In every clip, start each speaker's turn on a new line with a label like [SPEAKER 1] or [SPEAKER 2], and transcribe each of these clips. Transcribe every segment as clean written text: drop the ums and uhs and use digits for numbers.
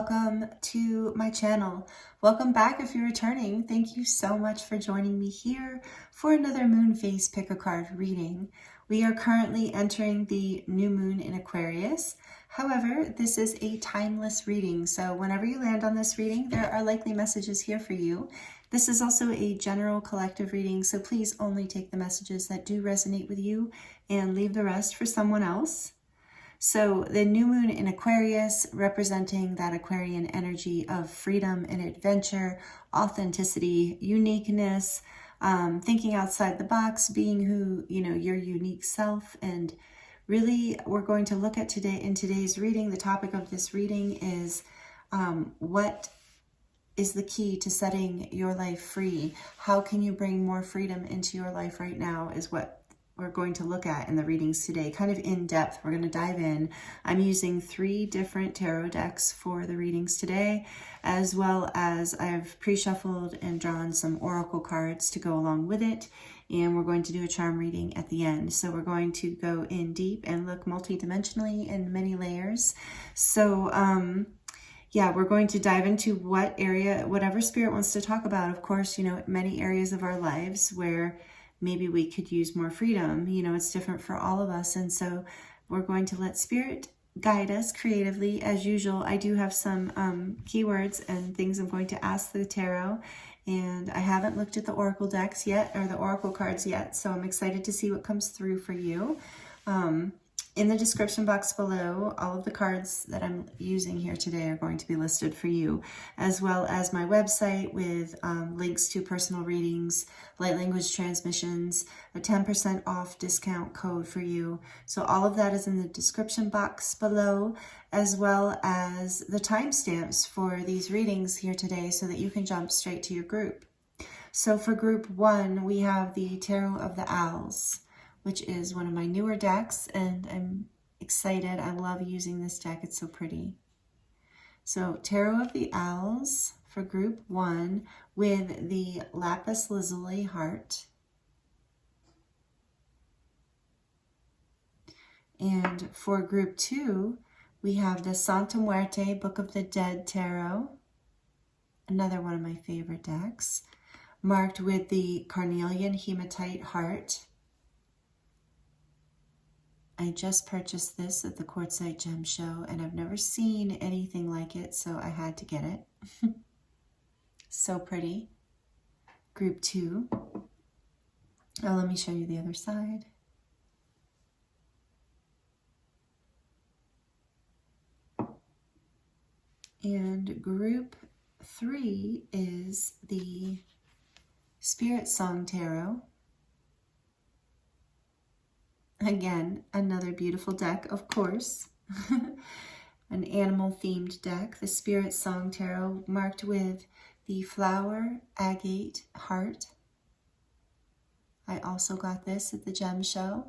[SPEAKER 1] welcome to my channel. Welcome back if you're returning. Thank you so much for joining me here for another moon phase pick a card reading. We are currently entering the new moon in Aquarius. However, this is a timeless reading, so whenever you land on this reading, there are likely messages here for you. This is also a general collective reading, so please only take the messages that do resonate with you and leave the rest for someone else. So the new moon in Aquarius, representing that Aquarian energy of freedom and adventure, authenticity, uniqueness, thinking outside the box, being who, your unique self. And really, we're going to look at in today's reading, the topic of this reading is what is the key to setting your life free? How can you bring more freedom into your life right now is what we're going to look at in the readings today, kind of in depth. We're going to dive in. I'm using 3 different tarot decks for the readings today, as well as I've pre-shuffled and drawn some oracle cards to go along with it. And we're going to do a charm reading at the end. So we're going to go in deep and look multidimensionally in many layers. So, yeah, we're going to dive into whatever spirit wants to talk about. Of course, many areas of our lives where maybe we could use more freedom. It's different for all of us. And so we're going to let spirit guide us creatively. As usual, I do have some keywords and things I'm going to ask the tarot. And I haven't looked at the oracle decks yet, or the oracle cards yet. So I'm excited to see what comes through for you. In the description box below, all of the cards that I'm using here today are going to be listed for you, as well as my website with links to personal readings, light language transmissions, a 10% off discount code for you. So all of that is in the description box below, as well as the timestamps for these readings here today so that you can jump straight to your group. So for group 1, we have the Tarot of the Owls, which is one of my newer decks, and I'm excited. I love using this deck. It's so pretty. So Tarot of the Owls for group 1 with the Lapis Lazuli heart. And for group 2, we have the Santa Muerte Book of the Dead Tarot, another one of my favorite decks, marked with the Carnelian Hematite heart. I just purchased this at the Quartzite Gem Show, and I've never seen anything like it, so I had to get it. So pretty. Group 2. Oh, let me show you the other side. And group 3 is the Spirit Song Tarot. Again, another beautiful deck, of course. An animal-themed deck, the Spirit Song Tarot, marked with the Flower Agate heart. I also got this at the Gem Show.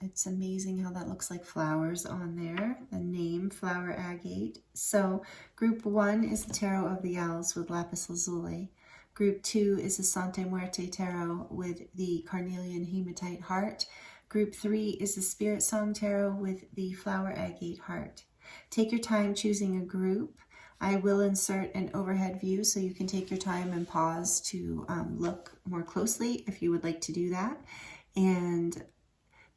[SPEAKER 1] It's amazing how that looks like flowers on there. The name, Flower Agate. So, group 1 is the Tarot of the Owls with Lapis Lazuli. Group 2 is the Santa Muerte Tarot with the Carnelian Hematite heart. Group 3 is the Spirit Song Tarot with the Flower Agate heart. Take your time choosing a group. I will insert an overhead view so you can take your time and pause to look more closely if you would like to do that. And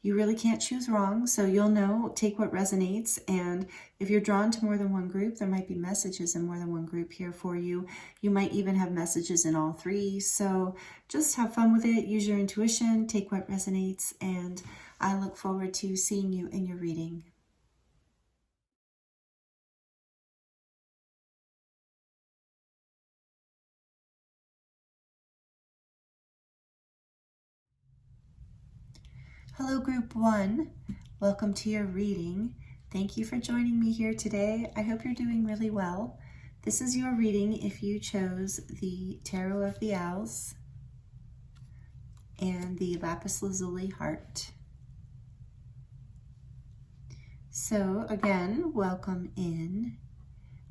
[SPEAKER 1] you really can't choose wrong, so you'll know, take what resonates. And if you're drawn to more than one group, there might be messages in more than one group here for you. You might even have messages in all 3. So just have fun with it, use your intuition, take what resonates, and I look forward to seeing you in your reading. Hello, group 1. Welcome to your reading. Thank you for joining me here today. I hope you're doing really well. This is your reading if you chose the Tarot of the Owls and the Lapis Lazuli heart. So again, welcome in.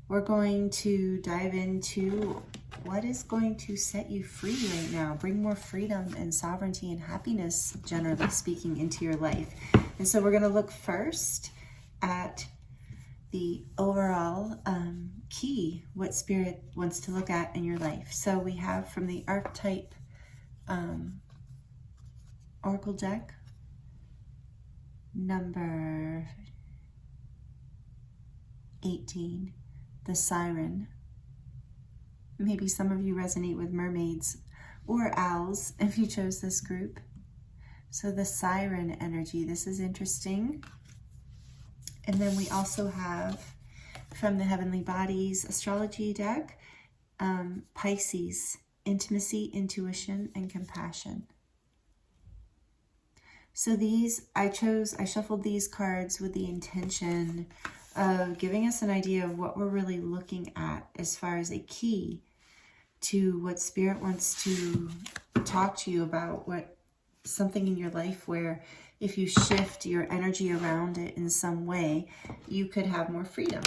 [SPEAKER 1] We're going to dive into what is going to set you free right now, bring more freedom and sovereignty and happiness, generally speaking, into your life. And so we're going to look first at the overall key, what Spirit wants to look at in your life. So we have from the archetype Oracle deck, number 18, the Siren. Maybe some of you resonate with mermaids or owls if you chose this group. So the Siren energy, this is interesting. And then we also have from the Heavenly Bodies astrology deck, Pisces, intimacy, intuition, and compassion. So these, I shuffled these cards with the intention of giving us an idea of what we're really looking at as far as a key to what Spirit wants to talk to you about, what something in your life where if you shift your energy around it in some way, you could have more freedom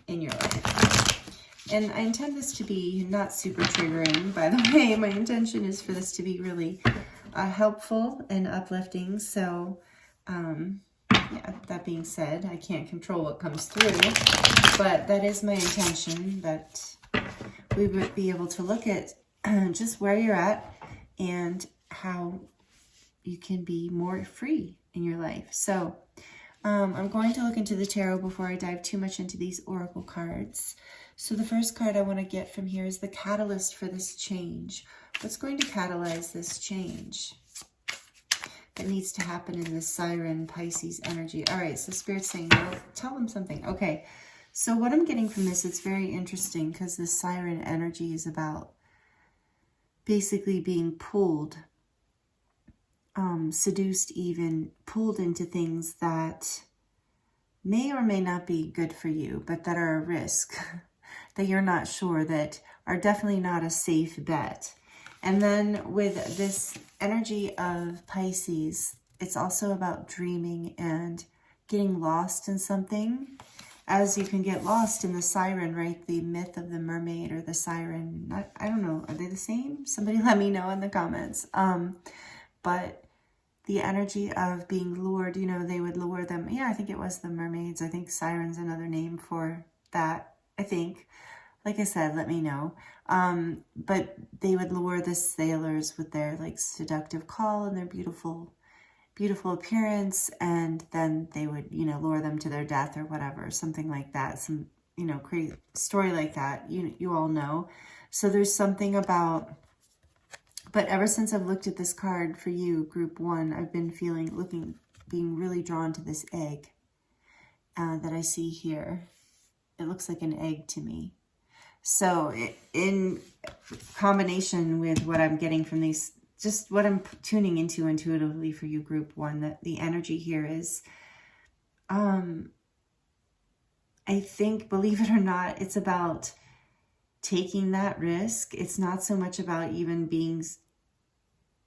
[SPEAKER 1] in your life. And I intend this to be not super triggering, by the way. My intention is for this to be really helpful and uplifting. So, yeah, that being said, I can't control what comes through, but that is my intention, that we would be able to look at just where you're at and how you can be more free in your life. So I'm going to look into the tarot before I dive too much into these oracle cards. So the first card I want to get from here is the catalyst for this change. What's going to catalyze this change that needs to happen in this Siren Pisces energy? All right, so Spirit's saying, well, tell them something. Okay, so what I'm getting from this, it's very interesting because the Siren energy is about basically being pulled, seduced, even pulled into things that may or may not be good for you, but that are a risk, that you're not sure, that are definitely not a safe bet. And then with this energy of Pisces, it's also about dreaming and getting lost in something, as you can get lost in the Siren, right? The myth of the mermaid or the Siren. I don't know. Are they the same? Somebody let me know in the comments. But the energy of being lured, you know, they would lure them. Yeah, I think it was the mermaids. I think Siren's another name for that, I think. Like I said, let me know. But they would lure the sailors with their like seductive call and their beautiful appearance, and then they would, you know, lure them to their death or whatever, something like that. Some, you know, crazy story like that. You all know. So there's something about. But ever since I've looked at this card for you, group 1, I've been being really drawn to this egg that I see here. It looks like an egg to me. So in combination with what I'm getting from these, just what I'm tuning into intuitively for you, group 1, that the energy here is, I think, believe it or not, it's about taking that risk. It's not so much about even being,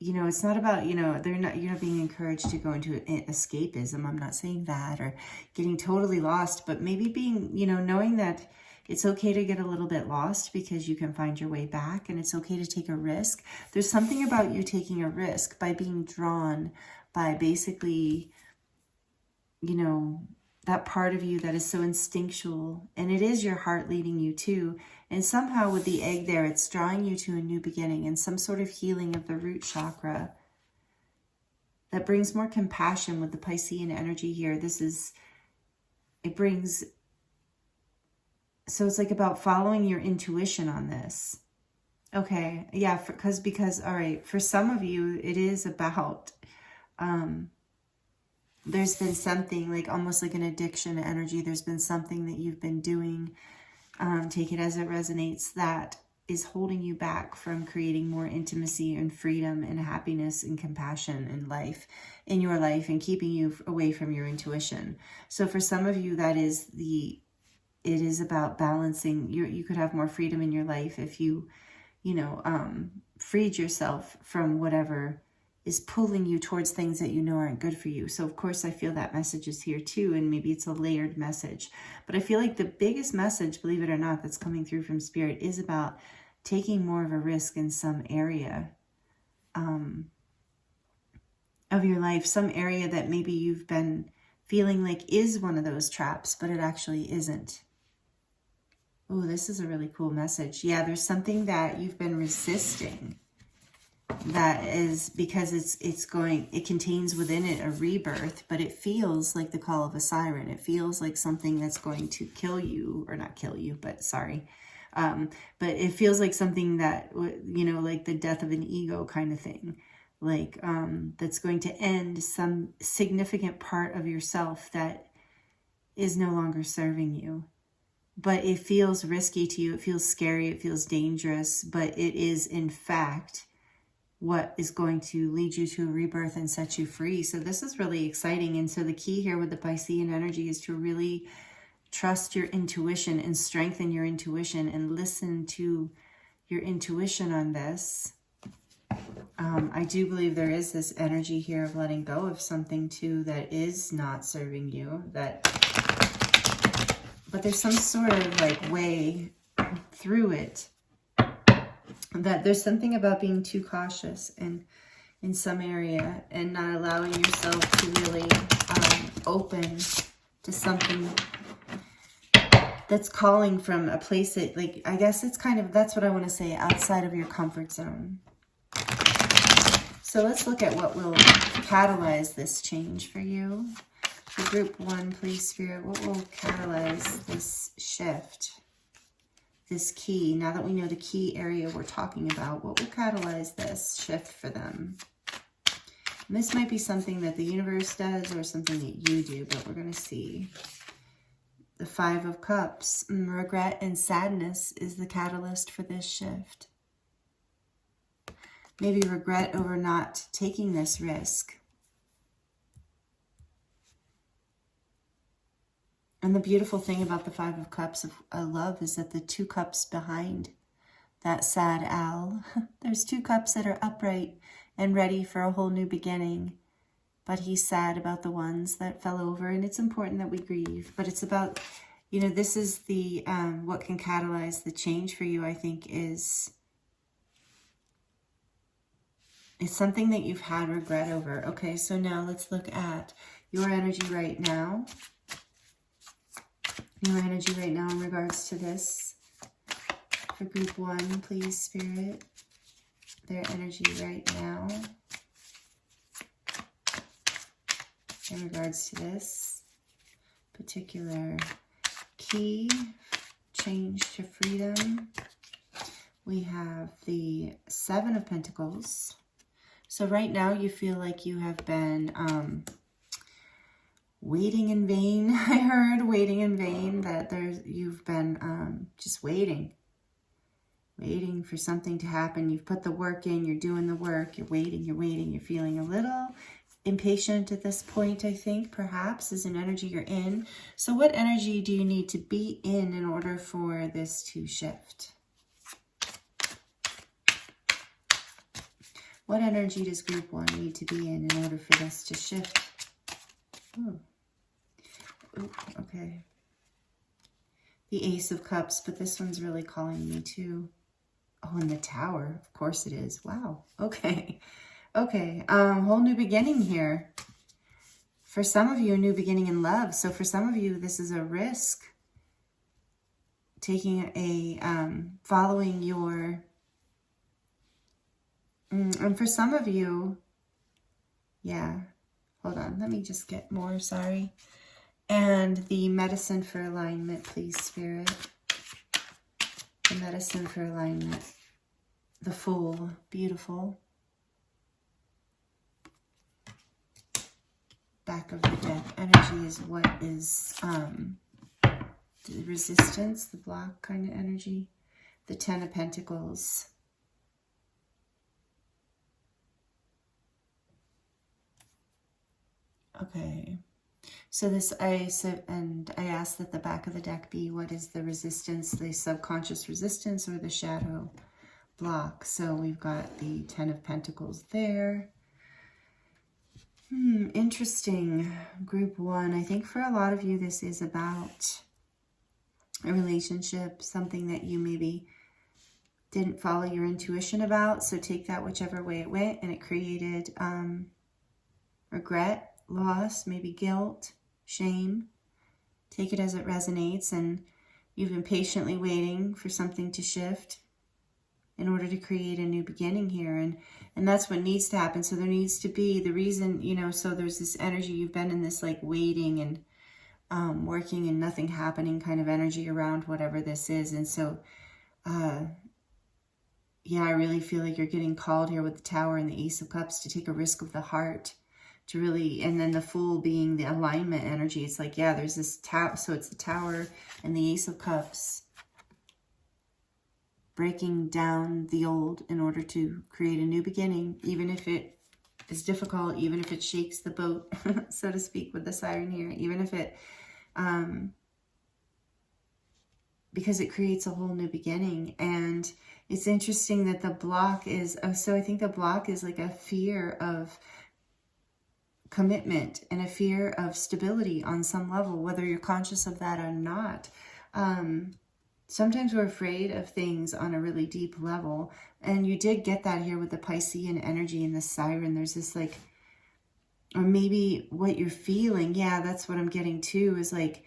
[SPEAKER 1] you know, it's not about, you know, you're not being encouraged to go into escapism. I'm not saying that, or getting totally lost, but maybe being, you know, knowing that it's okay to get a little bit lost because you can find your way back, and it's okay to take a risk. There's something about you taking a risk by being drawn by basically, you know, that part of you that is so instinctual, and it is your heart leading you to. And somehow with the egg there, it's drawing you to a new beginning and some sort of healing of the root chakra that brings more compassion with the Piscean energy here. It brings, so it's like about following your intuition on this. Okay, yeah, because all right, for some of you, it is about, there's been something like almost like an addiction energy. There's been something that you've been doing, take it as it resonates, that is holding you back from creating more intimacy and freedom and happiness and compassion in your life and keeping you away from your intuition. So for some of you, that is it is about balancing. You could have more freedom in your life if you freed yourself from whatever is pulling you towards things that you know aren't good for you. So of course I feel that message is here too, and maybe it's a layered message. But I feel like the biggest message, believe it or not, that's coming through from Spirit is about taking more of a risk in some area of your life, some area that maybe you've been feeling like is one of those traps, but it actually isn't. Oh, this is a really cool message. Yeah, there's something that you've been resisting that is because it contains within it a rebirth, but it feels like the call of a siren. It feels like something that's going to kill you, or not kill you, but sorry. But it feels like something that, you know, like the death of an ego kind of thing. Like that's going to end some significant part of yourself that is no longer serving you. But it feels risky to you. It feels scary. It feels dangerous. But it is, in fact, what is going to lead you to a rebirth and set you free. So this is really exciting. And so the key here with the Piscean energy is to really trust your intuition and strengthen your intuition and listen to your intuition on this. I do believe there is this energy here of letting go of something too that is not serving you, but there's some sort of like way through it, that there's something about being too cautious and in some area and not allowing yourself to really open to something that's calling from a place that, like, I guess it's kind of, that's what I want to say, outside of your comfort zone. So let's look at what will catalyze this change for you. For group 1, please, Spirit, what will catalyze this shift, this key? Now that we know the key area we're talking about, what will catalyze this shift for them? And this might be something that the universe does or something that you do, but we're going to see. The 5 of Cups, regret and sadness is the catalyst for this shift. Maybe regret over not taking this risk. And the beautiful thing about the 5 of Cups of love is that the 2 cups behind that sad owl, there's 2 cups that are upright and ready for a whole new beginning. But he's sad about the ones that fell over, and it's important that we grieve. But it's about, you know, this is the, what can catalyze the change for you, I think, is it's something that you've had regret over. Okay, so now let's look at your energy right now. Your energy right now in regards to this. For group 1, please, Spirit. Their energy right now in regards to this particular key, change to freedom. We have the 7 of Pentacles. So right now you feel like you have been waiting in vain. I heard waiting in vain, that you've been just waiting for something to happen. You've put the work in, you're doing the work, you're waiting, you're feeling a little impatient at this point, I think, perhaps, is an energy you're in. So what energy do you need to be in order for this to shift? What energy does group 1 need to be in order for this to shift? Ooh. Ooh, okay. The Ace of Cups, but this one's really calling me too. Oh, and the Tower. Of course it is. Wow. Okay. Okay. Whole new beginning here. For some of you, a new beginning in love. So for some of you, this is a risk. Taking a, following your... and for some of you, yeah, hold on, let me just get more, sorry. And the medicine for alignment, please, Spirit. The medicine for alignment. The Fool, beautiful. Back of the deck, energy is what is the resistance, the block kind of energy. The 10 of Pentacles. Okay, so this, I asked that the back of the deck be, what is the resistance, the subconscious resistance or the shadow block? So we've got the 10 of Pentacles there. Interesting. Group 1, I think for a lot of you, this is about a relationship, something that you maybe didn't follow your intuition about. So take that whichever way it went, and it created regret, loss, maybe guilt. shame. Take it as it resonates, and you've been patiently waiting for something to shift in order to create a new beginning here. And that's what needs to happen. So there needs to be the reason, you know, so there's this energy, you've been in this like waiting and working and nothing happening kind of energy around whatever this is. And so, yeah, I really feel like you're getting called here with the Tower and the Ace of Cups to take a risk of the heart, to really, and then the Fool being the alignment energy. It's like, yeah, there's this Tower, so it's the Tower and the Ace of Cups, breaking down the old in order to create a new beginning, even if it is difficult, even if it shakes the boat, so to speak, with the Siren here, even if it, because it creates a whole new beginning. And it's interesting that the block is, so I think the block is like a fear of commitment and a fear of stability on some level, whether you're conscious of that or not. Sometimes we're afraid of things on a really deep level. And you did get that here with the Piscean energy and the Siren. There's this like, or maybe what you're feeling. Yeah, that's what I'm getting too, is like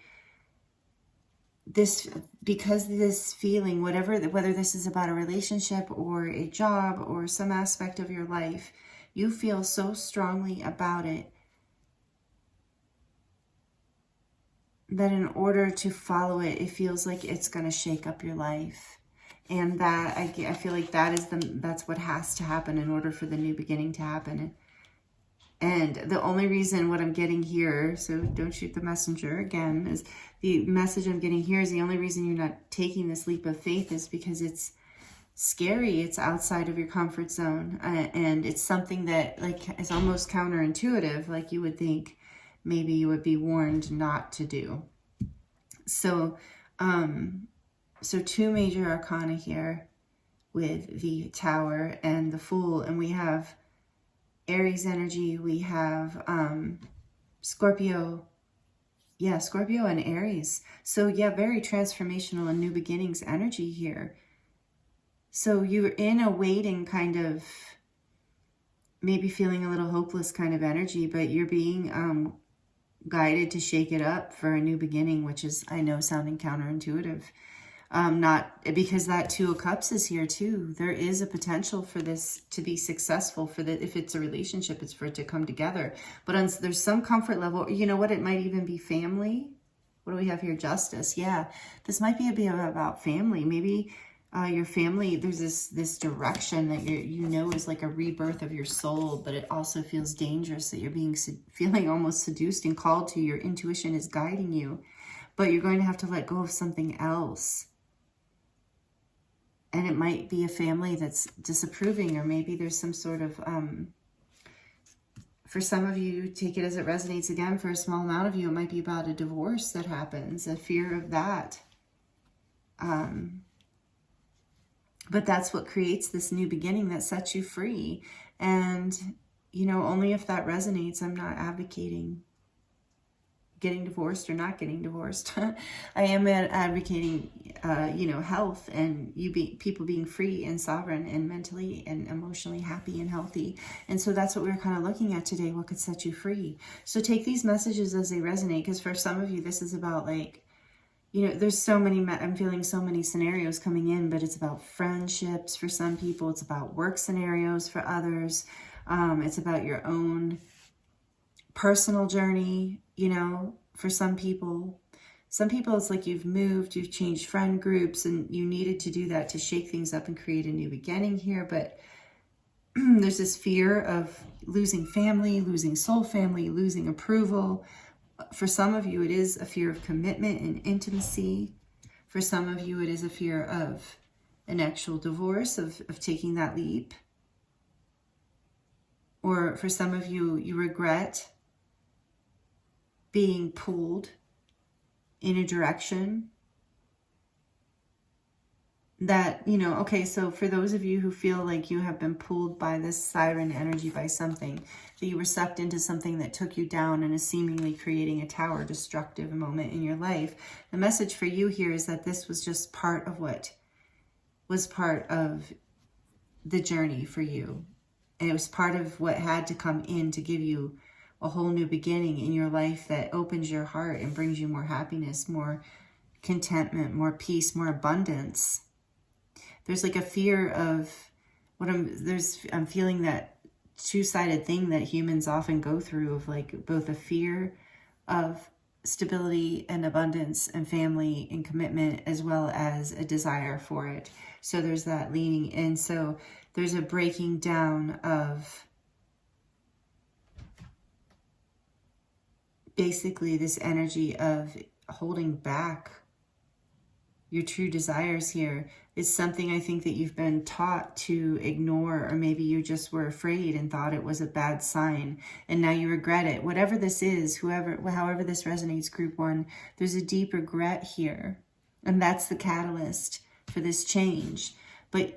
[SPEAKER 1] this, because this feeling, whatever, whether this is about a relationship or a job or some aspect of your life, you feel so strongly about it that in order to follow it, it feels like it's going to shake up your life. And that, I feel like that's what has to happen in order for the new beginning to happen. And the only reason, what I'm getting here, so don't shoot the messenger again, is the message I'm getting here is the only reason you're not taking this leap of faith is because it's scary. It's outside of your comfort zone. And it's something that like is almost counterintuitive. Like you would think maybe you would be warned not to do. So, so two major arcana here with the Tower and the Fool. And we have Aries energy, we have Scorpio. Yeah, Scorpio and Aries. So yeah, very transformational and new beginnings energy here. So you're in a waiting kind of, maybe feeling a little hopeless kind of energy, but you're being guided to shake it up for a new beginning, which is, I know, sounding counterintuitive. Not because that Two of Cups is here too. There is a potential for this to be successful, for the, if it's a relationship, it's for it to come together. But there's some comfort level, you know what, it might even be family. What do we have here? Justice. Yeah, this might be a bit about family. Maybe your family, there's this direction that you know is like a rebirth of your soul, but it also feels dangerous that you're feeling almost seduced and called to. Your intuition is guiding you, but you're going to have to let go of something else. And it might be a family that's disapproving, or maybe there's some sort of, for some of you, take it as it resonates again. For a small amount of you, it might be about a divorce that happens, a fear of that. But that's what creates this new beginning that sets you free. And, you know, only if that resonates. I'm not advocating getting divorced or not getting divorced. I am advocating, you know, health and people being free and sovereign and mentally and emotionally happy and healthy. And so that's what we're kind of looking at today. What could set you free? So take these messages as they resonate, because for some of you, this is about like, you know, there's so many, I'm feeling so many scenarios coming in, but it's about friendships for some people. It's about work scenarios for others. It's about your own personal journey, you know, for some people. Some people, it's like you've moved, you've changed friend groups, and you needed to do that to shake things up and create a new beginning here. But there's this fear of losing family, losing soul family, losing approval. For some of you, it is a fear of commitment and intimacy. For some of you, it is a fear of an actual divorce, of taking that leap. Or for some of you, you regret being pulled in a direction that, you know, okay, so for those of you who feel like you have been pulled by this siren energy, by something, that you were sucked into something that took you down and is seemingly creating a tower destructive moment in your life, the message for you here is that this was just part of what was part of the journey for you. And it was part of what had to come in to give you a whole new beginning in your life that opens your heart and brings you more happiness, more contentment, more peace, more abundance. There's like a fear of I'm feeling that two-sided thing that humans often go through, of like both a fear of stability and abundance and family and commitment, as well as a desire for it. So there's that leaning in. So there's a breaking down of basically this energy of holding back your true desires here. Is something I think that you've been taught to ignore, or maybe you just were afraid and thought it was a bad sign, and now you regret it. Whatever this is, however this resonates, group one, there's a deep regret here, and that's the catalyst for this change. And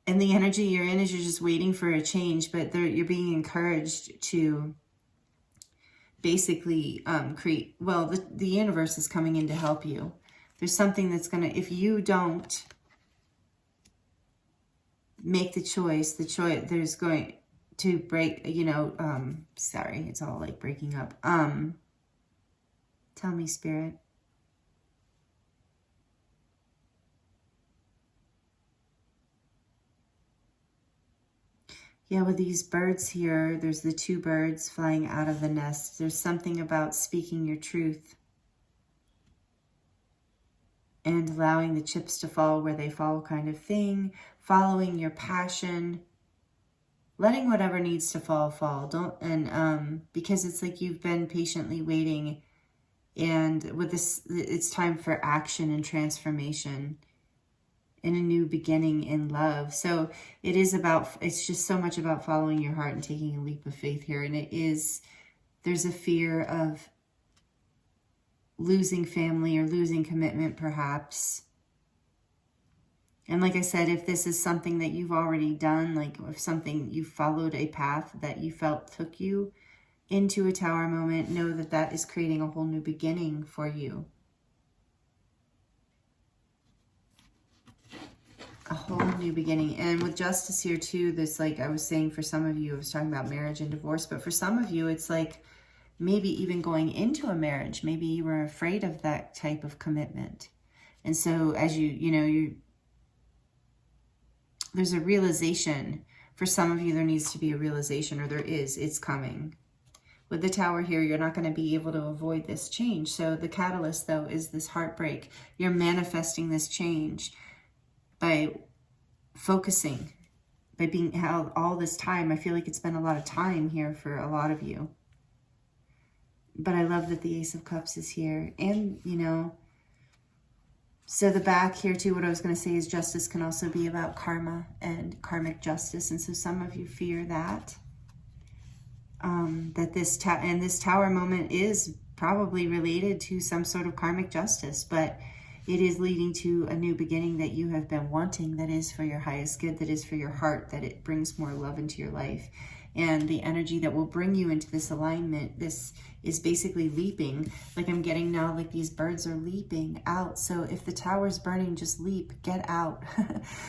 [SPEAKER 1] the energy you're in is you're just waiting for a change, but you're being encouraged to basically create, well, the universe is coming in to help you. There's something that's going to, if you don't make the choice, there's going to break, sorry, it's all like breaking up. Tell me, Spirit. Yeah, with these birds here, there's the two birds flying out of the nest. There's something about speaking your truth and allowing the chips to fall where they fall, kind of thing. Following your passion, letting whatever needs to fall. Because it's like you've been patiently waiting, and with this, it's time for action and transformation and a new beginning in love. So it's just so much about following your heart and taking a leap of faith here. And there's a fear of losing family or losing commitment, perhaps. And like I said, if this is something that you've already done, like if something you followed a path that you felt took you into a tower moment, know that that is creating a whole new beginning for you. A whole new beginning. And with justice here too, this, like I was saying, for some of you, I was talking about marriage and divorce, but for some of you, it's like maybe even going into a marriage. Maybe you were afraid of that type of commitment. And so as there's a realization. For some of you, there needs to be a realization, or it's coming. With the tower here, you're not going to be able to avoid this change. So the catalyst, though, is this heartbreak. You're manifesting this change by focusing, by being held all this time. I feel like it's been a lot of time here for a lot of you. But I love that the Ace of Cups is here. And, so the back here too, what I was going to say is justice can also be about karma and karmic justice. And so some of you fear that. That this tower moment is probably related to some sort of karmic justice, but it is leading to a new beginning that you have been wanting, that is for your highest good, that is for your heart, that it brings more love into your life. And the energy that will bring you into this alignment, this is basically leaping. Like I'm getting now, like these birds are leaping out. So if the tower's burning, just leap, get out.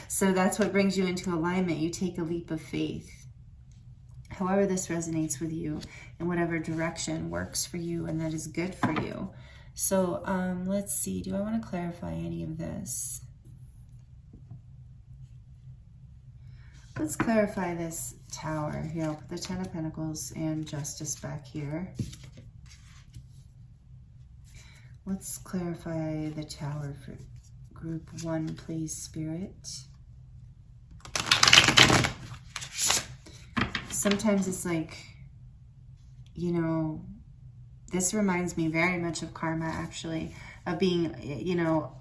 [SPEAKER 1] So that's what brings you into alignment. You take a leap of faith. However this resonates with you, in whatever direction works for you and that is good for you. So let's see, do I want to clarify any of this? Let's clarify this tower. Here, I'll put the Ten of Pentacles and Justice back here. Let's clarify the tower for group one, please, Spirit. Sometimes it's like, this reminds me very much of karma, actually, of being,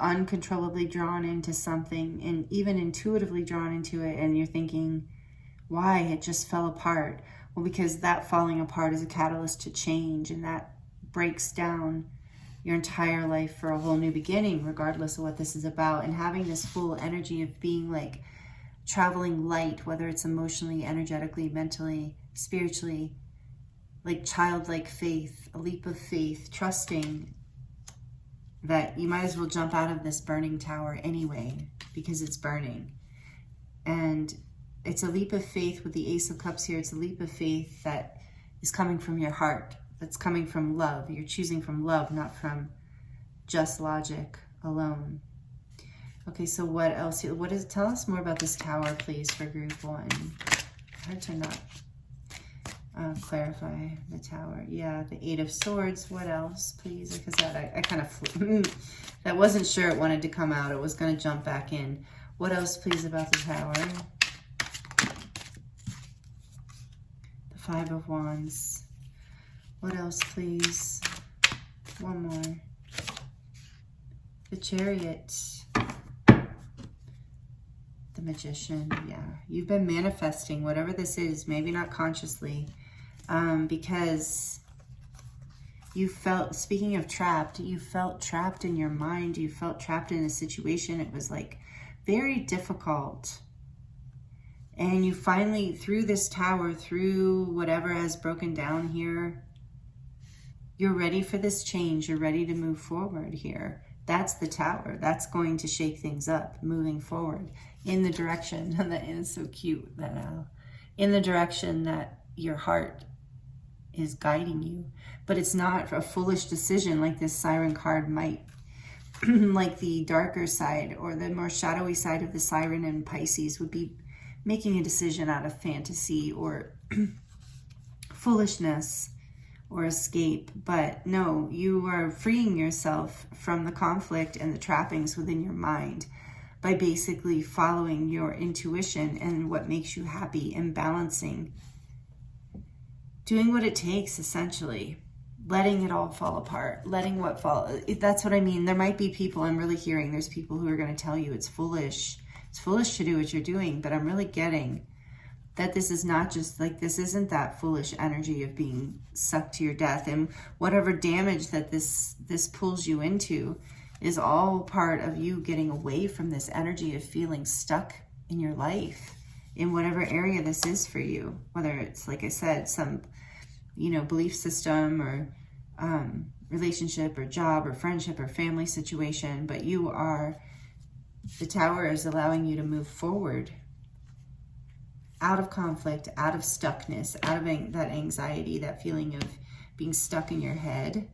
[SPEAKER 1] uncontrollably drawn into something and even intuitively drawn into it. And you're thinking, why? It just fell apart. Well, because that falling apart is a catalyst to change, and that breaks down your entire life for a whole new beginning, regardless of what this is about. And having this full energy of being like traveling light, whether it's emotionally, energetically, mentally, spiritually, like childlike faith, a leap of faith, trusting that you might as well jump out of this burning tower anyway, because it's burning. And it's a leap of faith with the Ace of Cups here. It's a leap of faith that is coming from your heart. That's coming from love. You're choosing from love, not from just logic alone. Okay, so what else? Tell us more about this Tower, please, for group 1. Hard to not clarify the Tower. Yeah, the 8 of Swords. What else, please? Because that I kind of that wasn't sure it wanted to come out. It was going to jump back in. What else, please, about the Tower? The 5 of Wands. What else, please? One more. The Chariot. The Magician. Yeah, you've been manifesting whatever this is, maybe not consciously, because you felt, speaking of trapped, you felt trapped in your mind. You felt trapped in a situation. It was like very difficult. And you finally, through this Tower, through whatever has broken down here, you're ready for this change. You're ready to move forward here. That's the Tower. That's going to shake things up, moving forward in the direction, and that is so cute, that in the direction that your heart is guiding you. But it's not a foolish decision like this Siren card might, like the darker side or the more shadowy side of the Siren in Pisces would be making a decision out of fantasy or foolishness or escape. But no, you are freeing yourself from the conflict and the trappings within your mind by basically following your intuition and what makes you happy and balancing, doing what it takes, essentially, letting it all fall apart, letting what fall. That's what I mean. There might be people, I'm really hearing, there's people who are going to tell you it's foolish. It's foolish to do what you're doing, but I'm really getting that this is not just like, this isn't that foolish energy of being sucked to your death, and whatever damage that this pulls you into is all part of you getting away from this energy of feeling stuck in your life in whatever area this is for you, whether it's, like I said, some, belief system or relationship or job or friendship or family situation. But the Tower is allowing you to move forward out of conflict, out of stuckness, out of that anxiety, that feeling of being stuck in your head.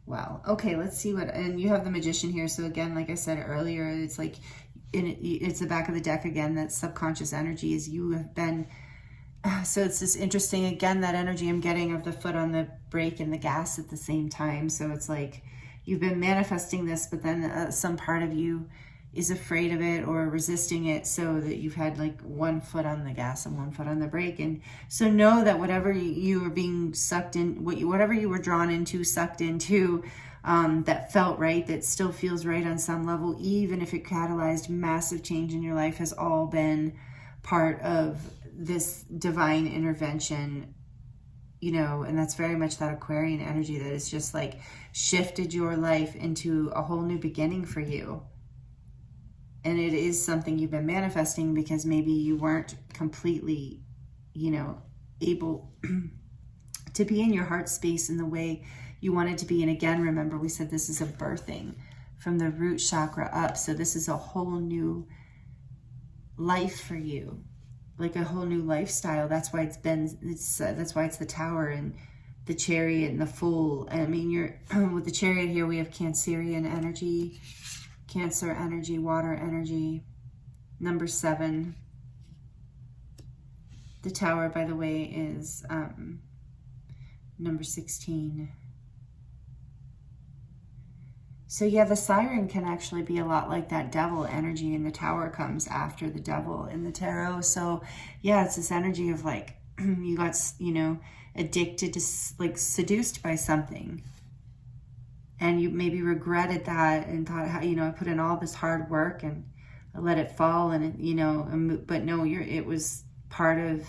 [SPEAKER 1] Wow. Okay, let's see and you have the Magician here. So again, like I said earlier, it's like, it's the back of the deck again, that subconscious energy is you have been, so it's this interesting, again, that energy I'm getting of the foot on the brake and the gas at the same time. So it's like, you've been manifesting this, but then some part of you is afraid of it or resisting it, so that you've had like one foot on the gas and one foot on the brake. And so know that whatever you were being sucked in, whatever you were drawn into, sucked into, that felt right, that still feels right on some level, even if it catalyzed massive change in your life, has all been part of this divine intervention, and that's very much that Aquarian energy that has just like shifted your life into a whole new beginning for you. And it is something you've been manifesting because maybe you weren't completely, able to be in your heart space in the way you wanted to be. And again, remember, we said this is a birthing from the root chakra up. So this is a whole new life for you, like a whole new lifestyle. That's why that's why it's the Tower and the Chariot and the Fool. I mean, with the Chariot here, we have Cancerian energy, Cancer energy, water energy. Number 7. The Tower, by the way, is number 16. So yeah, the Siren can actually be a lot like that Devil energy, and the Tower comes after the Devil in the tarot. So yeah, it's this energy of like, you got, addicted to, like, seduced by something. And you maybe regretted that and thought, how, I put in all this hard work and I let it fall, and but no, it was part of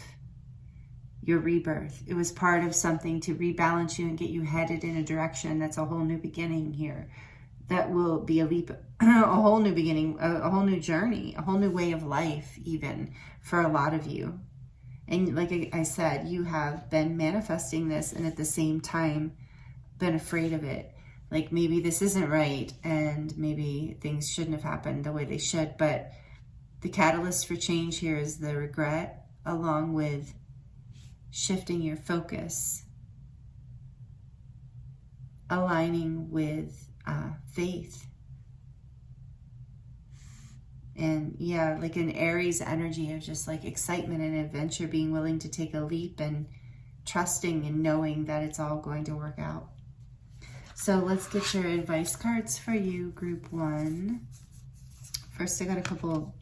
[SPEAKER 1] your rebirth. It was part of something to rebalance you and get you headed in a direction that's a whole new beginning here. That will be a leap, a whole new beginning, a whole new journey, a whole new way of life, even for a lot of you. And like I said, you have been manifesting this and at the same time been afraid of it. Like, maybe this isn't right and maybe things shouldn't have happened the way they should. But the catalyst for change here is the regret, along with shifting your focus, aligning with faith. And yeah, like an Aries energy of just like excitement and adventure, being willing to take a leap and trusting and knowing that it's all going to work out. So let's get your advice cards for you, group 1. First, I got a couple.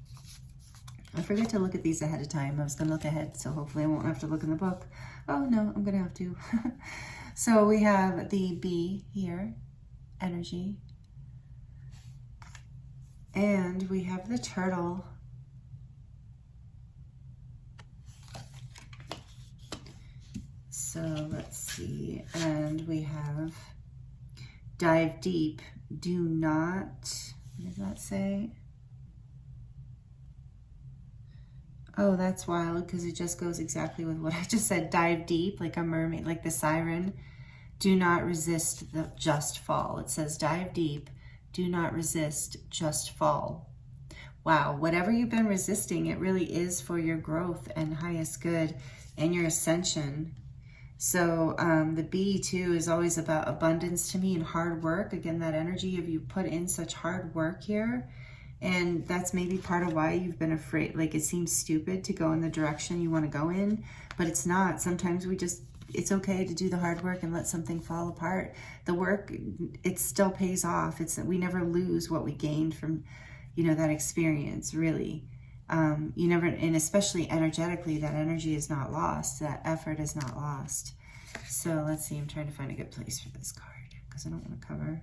[SPEAKER 1] I forget to look at these ahead of time. I was going to look ahead, so hopefully I won't have to look in the book. Oh no, I'm going to have to. So we have the bee here, energy. And we have the turtle. So let's see. And we have dive deep. Do not, what does that say? Oh, that's wild, because it just goes exactly with what I just said. Dive deep, like a mermaid, like the siren. Do not resist the just fall. It says dive deep. Do not resist, just fall. Wow, whatever you've been resisting, it really is for your growth and highest good and your ascension. So the bee too is always about abundance to me and hard work. Again, that energy of you put in such hard work here. And that's maybe part of why you've been afraid. Like it seems stupid to go in the direction you want to go in, but it's not. Sometimes it's okay to do the hard work and let something fall apart. The work, it still pays off. We never lose what we gained from, that experience, really. You never, and especially energetically, that energy is not lost. That effort is not lost. So let's see, I'm trying to find a good place for this card because I don't want to cover.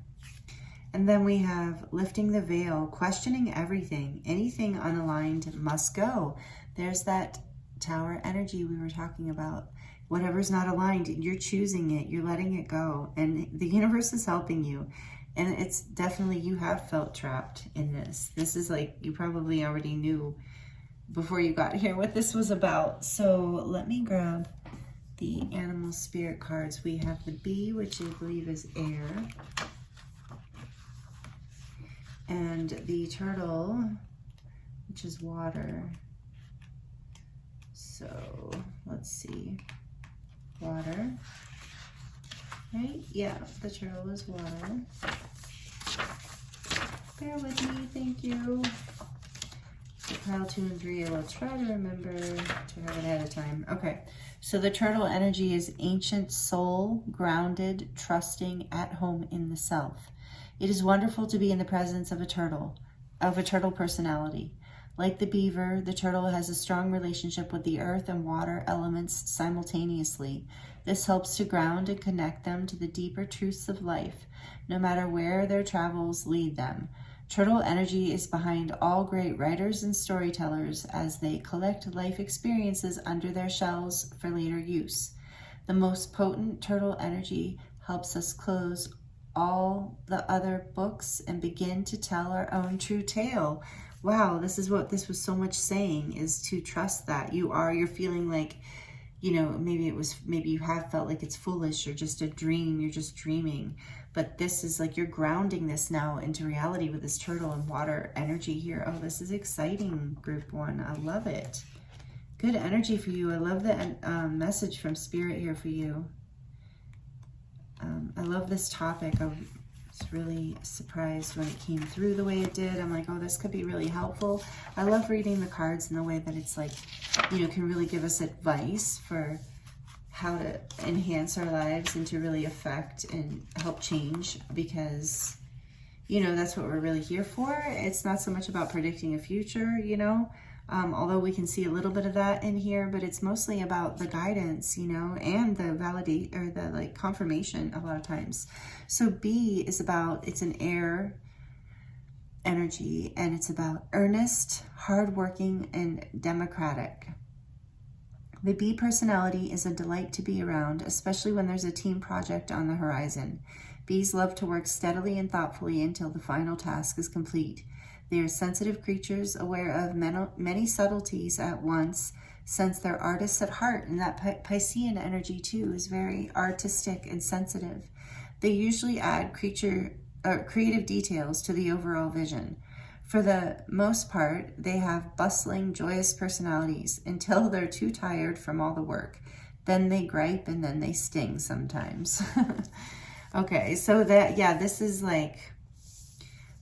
[SPEAKER 1] And then we have lifting the veil, questioning everything. Anything unaligned must go. There's that tower energy we were talking about. Whatever's not aligned, you're choosing it, you're letting it go, and the universe is helping you. And it's definitely, you have felt trapped in this. This is like, you probably already knew before you got here what this was about. So let me grab the animal spirit cards. We have the bee, which I believe is air, and the turtle, which is water. So let's see. Water, right? Yeah, the turtle is water. Bear with me, thank you. So pile 2 and 3, I will try to remember to have it ahead of time. Okay, so the turtle energy is ancient soul, grounded, trusting, at home in the self. It is wonderful to be in the presence of a turtle personality. Like the beaver, the turtle has a strong relationship with the earth and water elements simultaneously. This helps to ground and connect them to the deeper truths of life, no matter where their travels lead them. Turtle energy is behind all great writers and storytellers as they collect life experiences under their shells for later use. The most potent turtle energy helps us close all the other books and begin to tell our own true tale. Wow, this is what this was so much saying, is to trust that you're feeling like, maybe you have felt like it's foolish or just a dream, you're just dreaming. But this is like, you're grounding this now into reality with this turtle and water energy here. Oh, this is exciting, group 1. I love it. Good energy for you. I love the message from Spirit here for you. I love this topic. I was really surprised when it came through the way it did. I'm like, oh, this could be really helpful. I love reading the cards in the way that it's like, can really give us advice for how to enhance our lives and to really affect and help change, because, that's what we're really here for. It's not so much about predicting a future, although we can see a little bit of that in here, but it's mostly about the guidance, and the validate or the confirmation a lot of times. So B is it's an air energy, and it's about earnest, hardworking, and democratic. The bee personality is a delight to be around, especially when there's a team project on the horizon. Bees love to work steadily and thoughtfully until the final task is complete. They are sensitive creatures, aware of many subtleties at once, since they're artists at heart, and that Piscean energy too is very artistic and sensitive. They usually add creative details to the overall vision. For the most part, they have bustling, joyous personalities until they're too tired from all the work. then they gripe, and then they sting sometimes. Okay, so that, yeah, this is like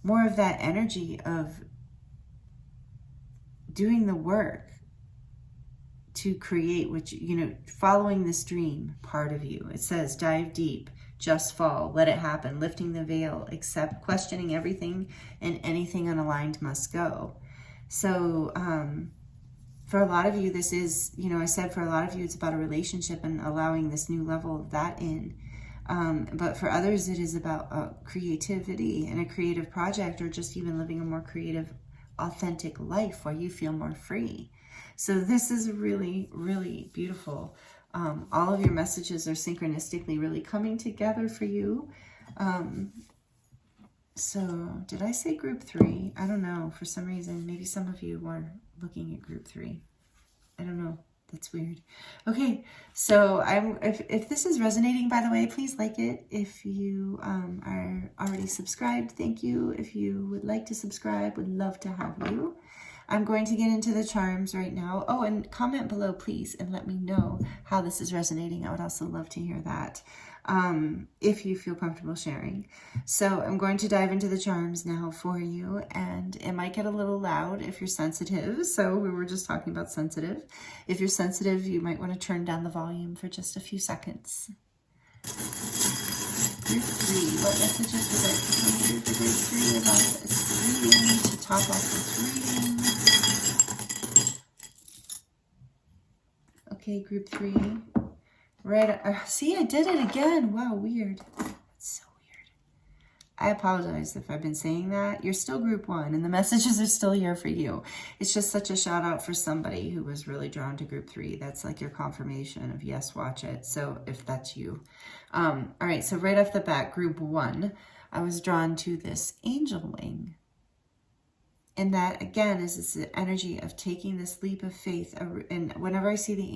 [SPEAKER 1] more of that energy of doing the work to create what you following this dream part of you. It says, dive deep, just fall, let it happen, lifting the veil, accept, questioning everything, and anything unaligned must go. So, for a lot of you, this is, I said for a lot of you, it's about a relationship and allowing this new level of that in. But for others, it is about creativity and a creative project, or just even living a more creative, authentic life where you feel more free. So this is really, really beautiful. All of your messages are synchronistically really coming together for you. So did I say group 3? I don't know. For some reason, maybe some of you were looking at group 3. I don't know. That's weird. Okay, so if this is resonating, by the way, please like it. If you are already subscribed, thank you. If you would like to subscribe, would love to have you. I'm going to get into the charms right now. Oh, and comment below, please, and let me know how this is resonating. I would also love to hear that, if you feel comfortable sharing. So I'm going to dive into the charms now for you, and it might get a little loud if you're sensitive. So we were just talking about sensitive. If you're sensitive, you might want to turn down the volume for just a few seconds. Group 3, what messages would like to come through for group 3 about this reading, to top off this reading? Okay, group 3. Right. See, I did it again. Wow, weird. That's so weird. I apologize if I've been saying that. You're still group 1, and the messages are still here for you. It's just such a shout out for somebody who was really drawn to group 3. That's like your confirmation of yes, watch it. So if that's you. All right, so right off the bat, group 1, I was drawn to this angel wing. And that, again, is this energy of taking this leap of faith. And whenever I see the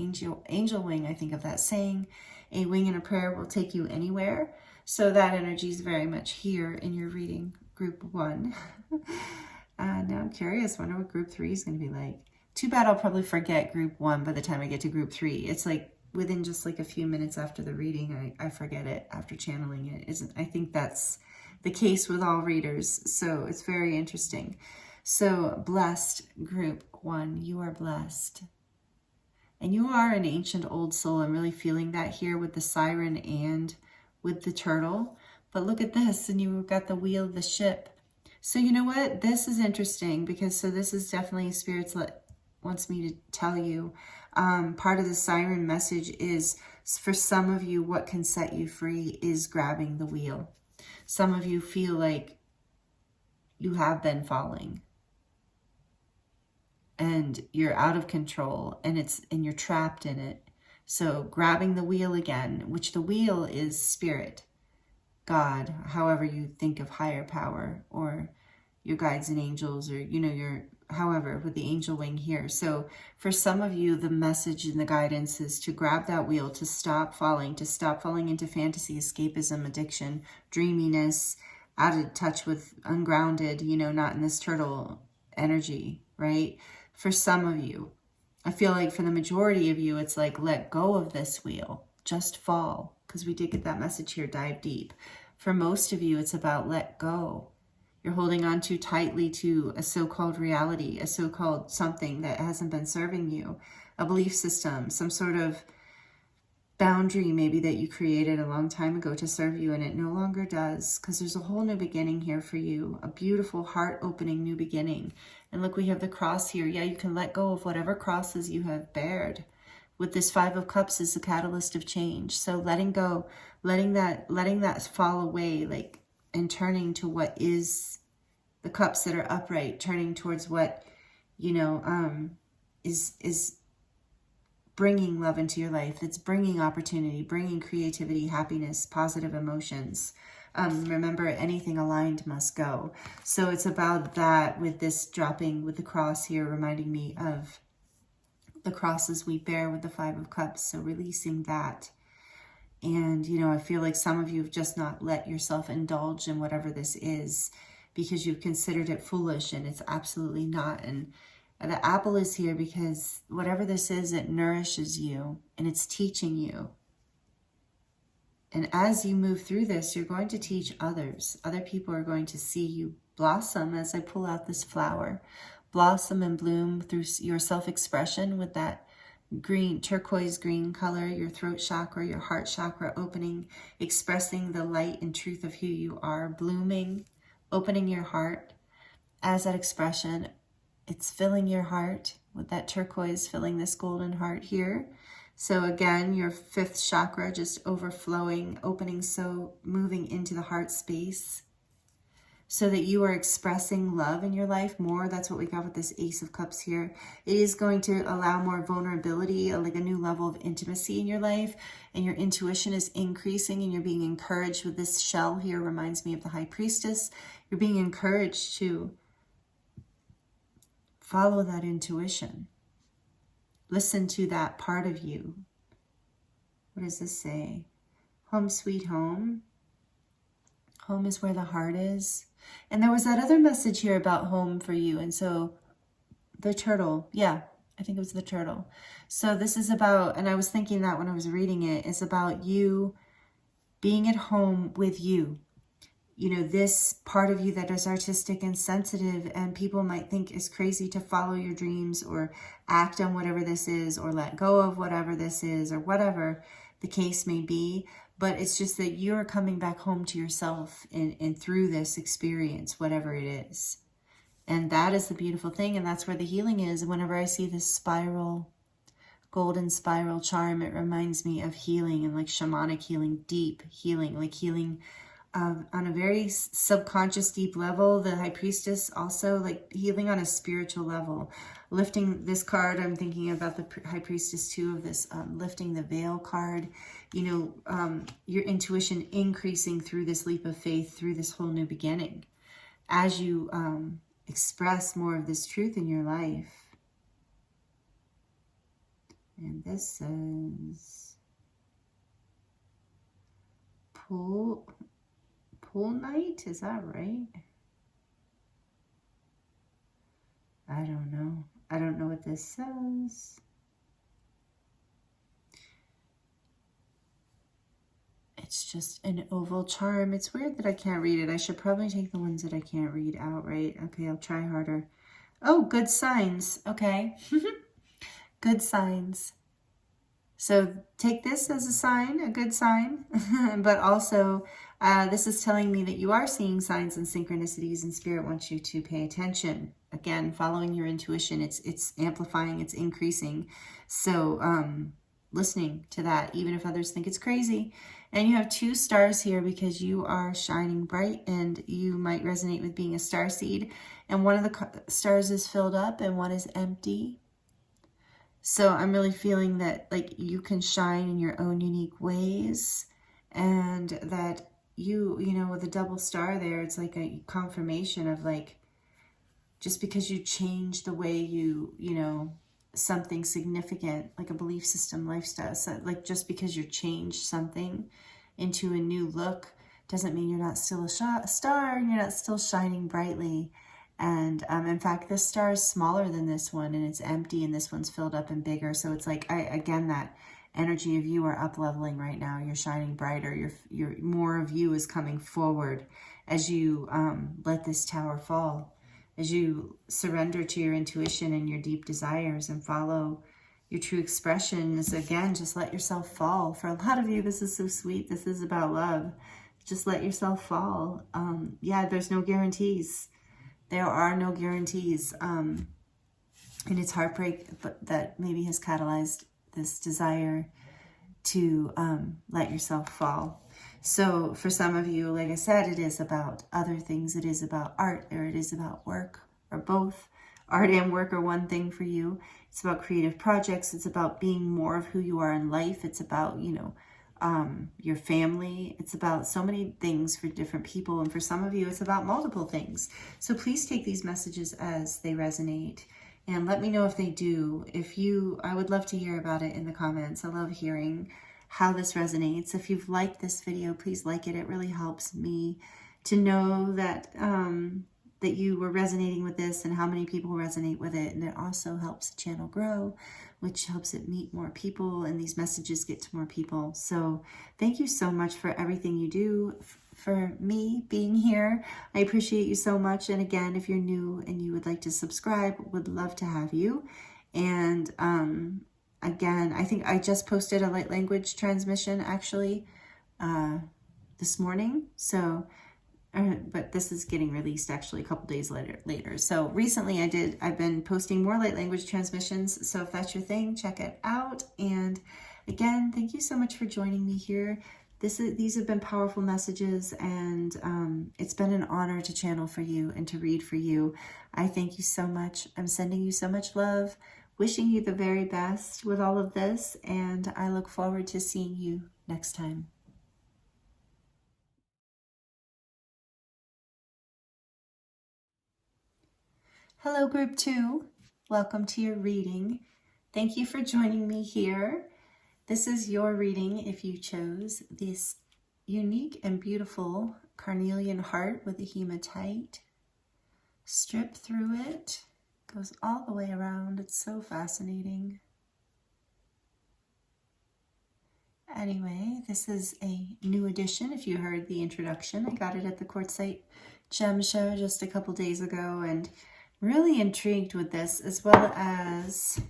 [SPEAKER 1] angel wing, I think of that saying, a wing in a prayer will take you anywhere. So that energy is very much here in your reading, group 1. Now I'm curious, wonder what group 3 is going to be like. Too bad I'll probably forget group 1 by the time I get to group 3. It's like within just like a few minutes after the reading, I forget it after channeling it. I think that's the case with all readers. So it's very interesting. So blessed, group 1, you are blessed. And you are an ancient old soul. I'm really feeling that here with the siren and with the turtle. But look at this, and you've got the wheel of the ship. So you know what? This is interesting because this is definitely Spirit's wants me to tell you. Part of the siren message is, for some of you, what can set you free is grabbing the wheel. Some of you feel like you have been falling. And you're out of control, and you're trapped in it. So grabbing the wheel again, which the wheel is Spirit, God, however you think of higher power, or your guides and angels, or however, with the angel wing here. So for some of you, the message and the guidance is to grab that wheel, to stop falling into fantasy, escapism, addiction, dreaminess, out of touch with ungrounded, not in this turtle energy, right? For some of you, I feel like for the majority of you, it's like, let go of this wheel, just fall, because we did get that message here, dive deep. For most of you, it's about let go. You're holding on too tightly to a so-called reality, a so-called something that hasn't been serving you, a belief system, some sort of boundary maybe that you created a long time ago to serve you, and it no longer does, because there's a whole new beginning here for you, a beautiful heart-opening new beginning. And look, we have the cross here. Yeah, you can let go of whatever crosses you have bared. With this 5 of Cups is the catalyst of change. So letting go, letting that fall away, and turning to what is the cups that are upright, turning towards what, is bringing love into your life. It's bringing opportunity, bringing creativity, happiness, positive emotions. Remember, anything aligned must go. So it's about that, with this dropping, with the cross here, reminding me of the crosses we bear with the 5 of Cups. So releasing that. And, I feel like some of you have just not let yourself indulge in whatever this is because you've considered it foolish, and it's absolutely not. And The apple is here because whatever this is, it nourishes you and it's teaching you. And as you move through this, you're going to teach others. Other people are going to see you blossom as I pull out this flower. Blossom and bloom through your self-expression with that green, turquoise green color, your throat chakra, your heart chakra opening, expressing the light and truth of who you are, blooming, opening your heart. As that expression, it's filling your heart with that turquoise, filling this golden heart here. So again, your fifth chakra just overflowing, opening, so moving into the heart space so that you are expressing love in your life more. That's what we got with this Ace of Cups here. It is going to allow more vulnerability, like a new level of intimacy in your life, and your intuition is increasing and you're being encouraged with this shell here. Reminds me of the High Priestess. You're being encouraged to follow that intuition. Listen to that part of you. What does this say? Home sweet home. Home is where the heart is. And there was that other message here about home for you. And so the turtle, yeah, I think it was the turtle. So this is about, and I was thinking that when I was reading it, it's about you being at home with you. You know, this part of you that is artistic and sensitive, and people might think is crazy to follow your dreams or act on whatever this is or let go of whatever this is or whatever the case may be. But it's just that you're coming back home to yourself and through this experience, whatever it is. And that is the beautiful thing. And that's where the healing is. Whenever I see this spiral, golden spiral charm, it reminds me of healing and like shamanic healing, deep healing, like healing on a very subconscious, deep level. The High Priestess also like healing on a spiritual level. Lifting this card, I'm thinking about the High Priestess too, of this lifting the veil card. You know, your intuition increasing through this leap of faith, through this whole new beginning. As you express more of this truth in your life. And this says, pool night, is that right? I don't know. I don't know what this says. It's just an oval charm. It's weird that I can't read it. I should probably take the ones that I can't read outright. Okay, I'll try harder. Oh, good signs. Okay. Good signs. So take this as a sign, a good sign, but also this is telling me that you are seeing signs and synchronicities, and Spirit wants you to pay attention. Again, following your intuition, it's amplifying, it's increasing. So listening to that, even if others think it's crazy. And you have 2 stars here because you are shining bright, and you might resonate with being a starseed. And one of the stars is filled up and one is empty. So I'm really feeling that like you can shine in your own unique ways, and that you know, with a double star there, it's like a confirmation of like, just because you change the way you know, something significant, like a belief system, lifestyle, so like just because you change something into a new look doesn't mean you're not still a star and you're not still shining brightly. And in fact, this star is smaller than this one, and it's empty, and this one's filled up and bigger. So it's like, again, that energy of you are up leveling right now. You're shining brighter. You're more of you is coming forward as you let this tower fall, as you surrender to your intuition and your deep desires and follow your true expressions. Again, just let yourself fall. For a lot of you, this is so sweet. This is about love. Just let yourself fall. Yeah, there's no guarantees. There are no guarantees, and it's heartbreak that maybe has catalyzed this desire to let yourself fall. So for some of you, like I said, it is about other things. It is about art, or it is about work, or both. Art and work are one thing for you. It's about creative projects. It's about being more of who you are in life. It's about, you know, your family. It's about so many things for different people, and for some of you it's about multiple things. So please take these messages as they resonate, and let me know if they do. I would love to hear about it in the comments. I love hearing how this resonates. If you've liked this video, please like it. It really helps me to know that that you were resonating with this and how many people resonate with it. And it also helps the channel grow, which helps it meet more people and these messages get to more people. So thank you so much for everything you do for me being here. I appreciate you so much. And again, if you're new and you would like to subscribe, would love to have you. And again, I think I just posted a light language transmission actually this morning. So but this is getting released actually a couple days later. So recently I've been posting more light language transmissions. So if that's your thing, check it out. And again, thank you so much for joining me here. These have been powerful messages, and it's been an honor to channel for you and to read for you. I thank you so much. I'm sending you so much love, wishing you the very best with all of this, and I look forward to seeing you next time. Hello, Group 2. Welcome to your reading. Thank you for joining me here. This is your reading if you chose this unique and beautiful carnelian heart with a hematite. Strip through it. Goes all the way around. It's so fascinating. Anyway, this is a new edition. If you heard the introduction, I got it at the Quartzite Gem Show just a couple days ago, and really intrigued with this, as well as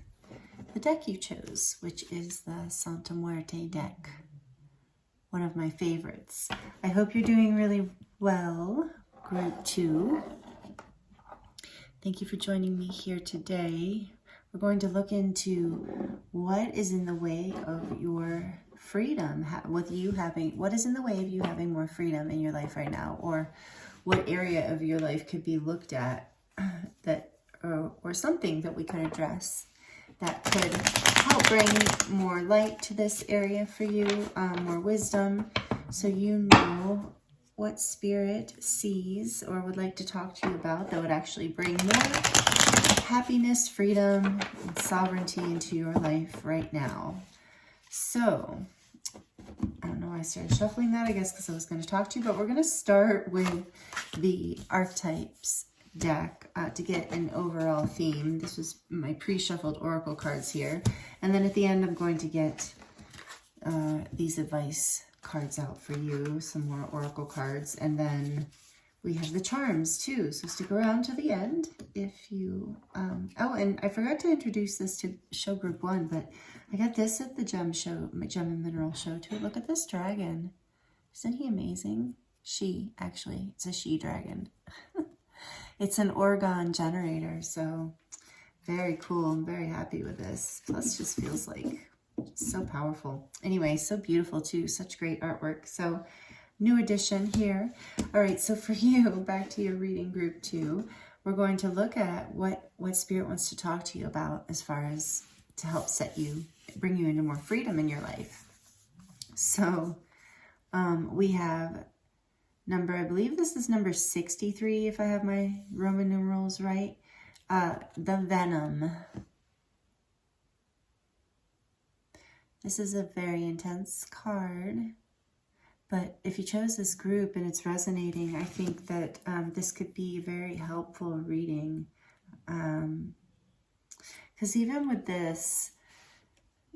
[SPEAKER 1] the deck you chose, which is the Santa Muerte deck. One of my favorites. I hope you're doing really well, Group 2. Thank you for joining me here today. We're going to look into what is in the way of your freedom, what is in the way of you having more freedom in your life right now, or what area of your life could be looked at or something that we could address that could help bring more light to this area for you, more wisdom, so you know what Spirit sees or would like to talk to you about that would actually bring more happiness, freedom, and sovereignty into your life right now. So, I don't know why I started shuffling that, I guess because I was going to talk to you, but we're going to start with the archetypes deck to get an overall theme. This was my pre-shuffled oracle cards here, and then at the end I'm going to get these advice cards out for you, some more oracle cards, and then we have the charms too, so stick around to the end if you oh, and I forgot to introduce this to show Group 1, but I got this at the Gem and Mineral Show too. Look at this dragon. Isn't he amazing? It's a she dragon. It's an orgone generator, so very cool. I'm very happy with this. Plus, just feels like so powerful. Anyway, so beautiful too. Such great artwork. So, new edition here. All right, so for you, back to your reading, Group 2, we're going to look at what Spirit wants to talk to you about as far as to help bring you into more freedom in your life. So, we have I believe this is number 63, if I have my Roman numerals right. The Venom. This is a very intense card, but if you chose this group and it's resonating, I think that this could be a very helpful reading. Because even with this,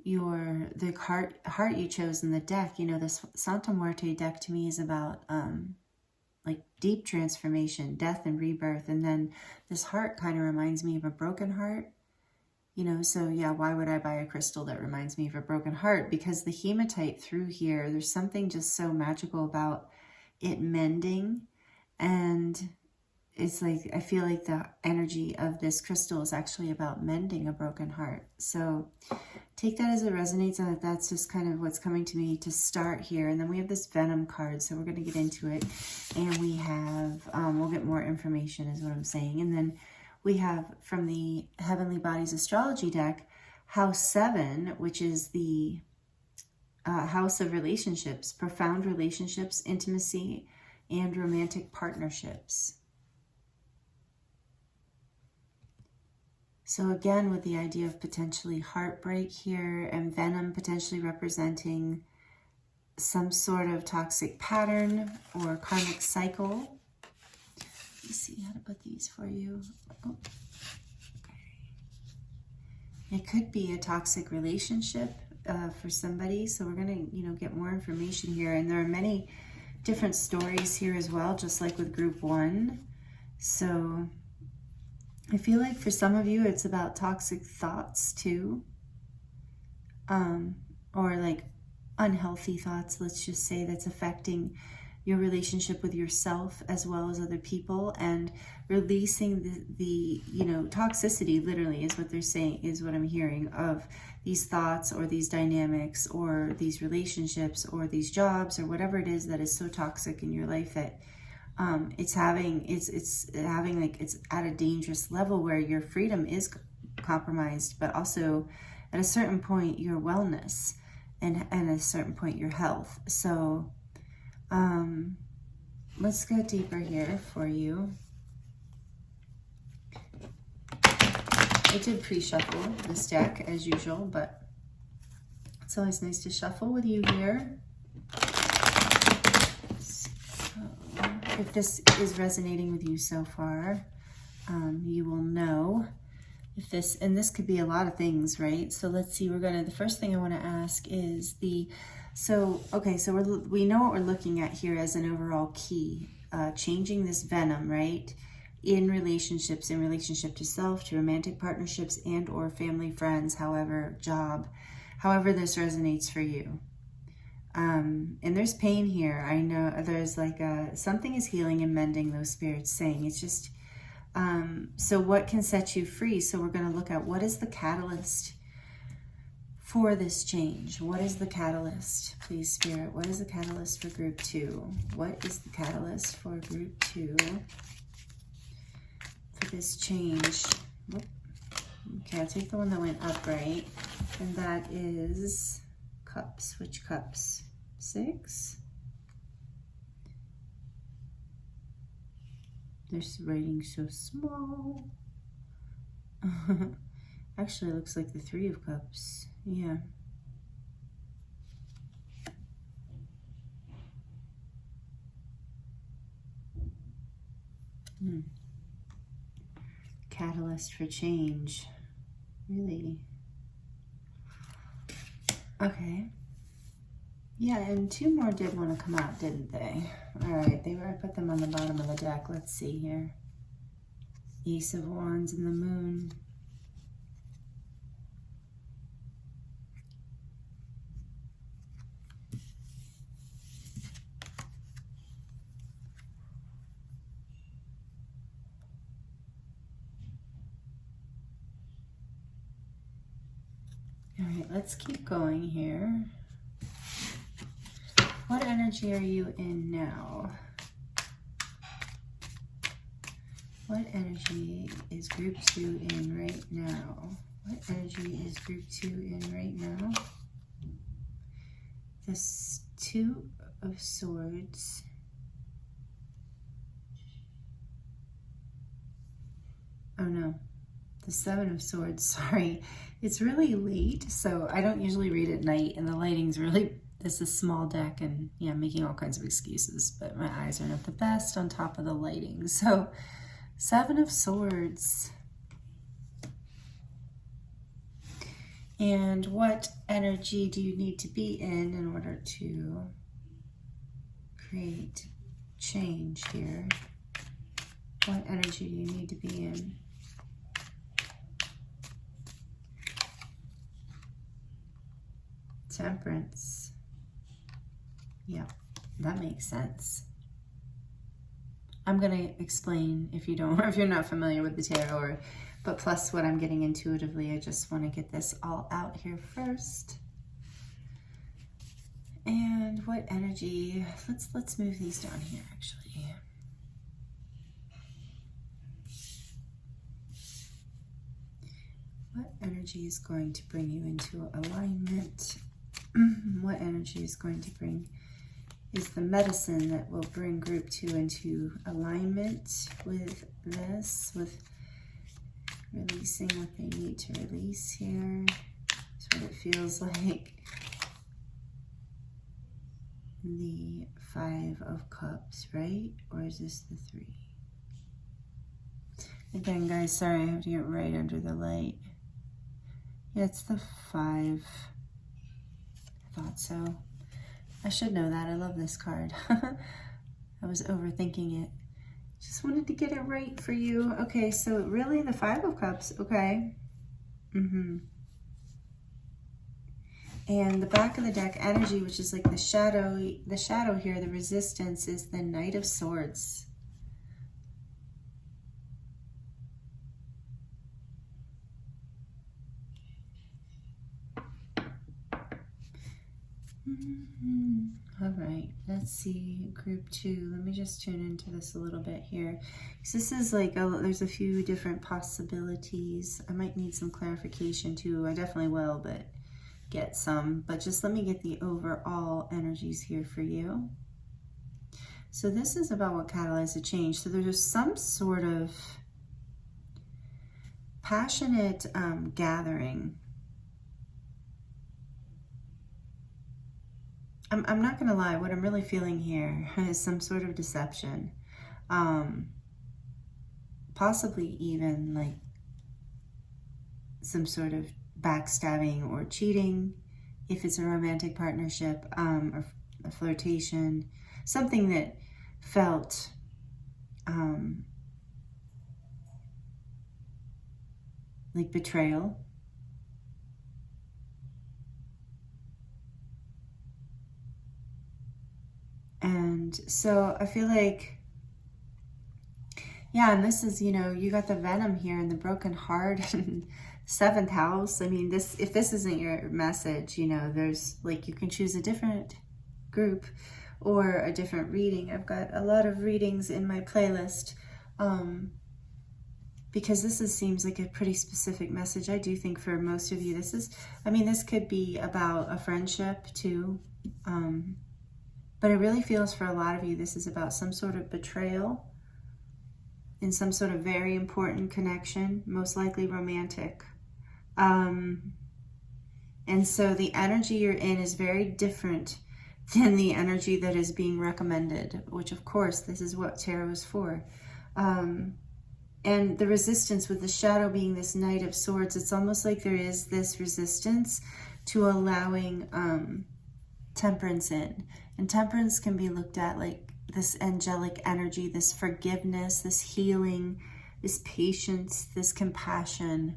[SPEAKER 1] the heart you chose in the deck, this Santa Muerte deck to me is about like deep transformation, death and rebirth, and then this heart kind of reminds me of a broken heart, so yeah, why would I buy a crystal that reminds me of a broken heart? Because the hematite through here, there's something just so magical about it mending, and it's like, I feel like the energy of this crystal is actually about mending a broken heart. So take that as it resonates, and that's just kind of what's coming to me to start here. And then we have this Venom card, so we're going to get into it. And we have, we'll get more information is what I'm saying. And then we have from the Heavenly Bodies Astrology deck, House 7, which is the house of relationships, profound relationships, intimacy, and romantic partnerships. So again, with the idea of potentially heartbreak here, and Venom potentially representing some sort of toxic pattern or karmic cycle. me see how to put these for you. Oh, okay. It could be a toxic relationship for somebody. So we're going to, get more information here. And there are many different stories here as well, just like with group 1. So I feel like for some of you, it's about toxic thoughts too. Or like unhealthy thoughts, let's just say, that's affecting your relationship with yourself as well as other people, and releasing the toxicity literally is what they're saying, is what I'm hearing, of these thoughts or these dynamics or these relationships or these jobs or whatever it is that is so toxic in your life that it's at a dangerous level where your freedom is compromised, but also at a certain point your wellness and at a certain point your health. So let's go deeper here for you. I did pre-shuffle this deck as usual, but it's always nice to shuffle with you here. So if this is resonating with you so far, you will know if this, and this could be a lot of things, right? So let's see, the first thing I want to ask is so we know what we're looking at here as an overall key, changing this venom, right? In relationships, in relationship to self, to romantic partnerships, and or family, friends, job, however this resonates for you. And there's pain here. I know there's like something is healing and mending, those spirits saying. It's just, so what can set you free? So we're going to look at what is the catalyst for this change. What is the catalyst? Please, Spirit, what is the catalyst for group 2? What is the catalyst for group 2? For this change. Okay, I'll take the one that went up, right? And that is cups. Which cups? 6? This writing so small. Actually, it looks like the 3 of cups. Yeah. Catalyst for change. Really? Okay. Yeah, and 2 more did want to come out, didn't they? All right, I put them on the bottom of the deck. Let's see here. Ace of Wands and the Moon. All right, let's keep going here. What energy are you in now? What energy is group 2 in right now? What energy is group 2 in right now? This 2 of Swords. Oh no, the 7 of Swords, sorry. It's really late, so I don't usually read at night, and the lighting's really, this is a small deck, and yeah, I'm making all kinds of excuses, but my eyes are not the best on top of the lighting. So 7 of Swords. And what energy do you need to be in order to create change here? What energy do you need to be in? Temperance. Yeah, that makes sense. I'm going to explain if you're not familiar with the tarot, but plus what I'm getting intuitively. I just want to get this all out here first. And what energy? Let's move these down here actually. What energy is going to bring you into alignment? What energy is going to is the medicine that will bring group 2 into alignment with this, with releasing what they need to release here? That's what it feels like. The 5 of Cups, right? Or is this the 3? Again, guys, sorry, I have to get right under the light. Yeah, it's the 5. I thought so. I should know that. I love this card. I was overthinking it. Just wanted to get it right for you. Okay, so really the 5 of Cups. Okay. And the back of the deck energy, which is like the shadow here, the resistance, is the Knight of Swords. All right, let's see, group 2. Let me just tune into this a little bit here. So this is like, there's a few different possibilities. I might need some clarification too. I definitely will, but get some. But just let me get the overall energies here for you. So this is about what catalyzed the change. So there's some sort of passionate gathering. I'm not going to lie, what I'm really feeling here is some sort of deception. Possibly even like some sort of backstabbing or cheating, if it's a romantic partnership, or a flirtation, something that felt like betrayal. And so I feel like, yeah, and this is, you know, you got the venom here and the broken heart and 7th house. I mean, if this isn't your message, you know, there's like, you can choose a different group or a different reading. I've got a lot of readings in my playlist because this seems like a pretty specific message. I do think for most of you, this is, I mean, this could be about a friendship too. But it really feels for a lot of you, this is about some sort of betrayal in some sort of very important connection, most likely romantic. And so the energy you're in is very different than the energy that is being recommended, which of course, this is what tarot is for. And the resistance with the shadow being this Knight of Swords, it's almost like there is this resistance to allowing temperance in. And temperance can be looked at like this angelic energy, this forgiveness, this healing, this patience, this compassion.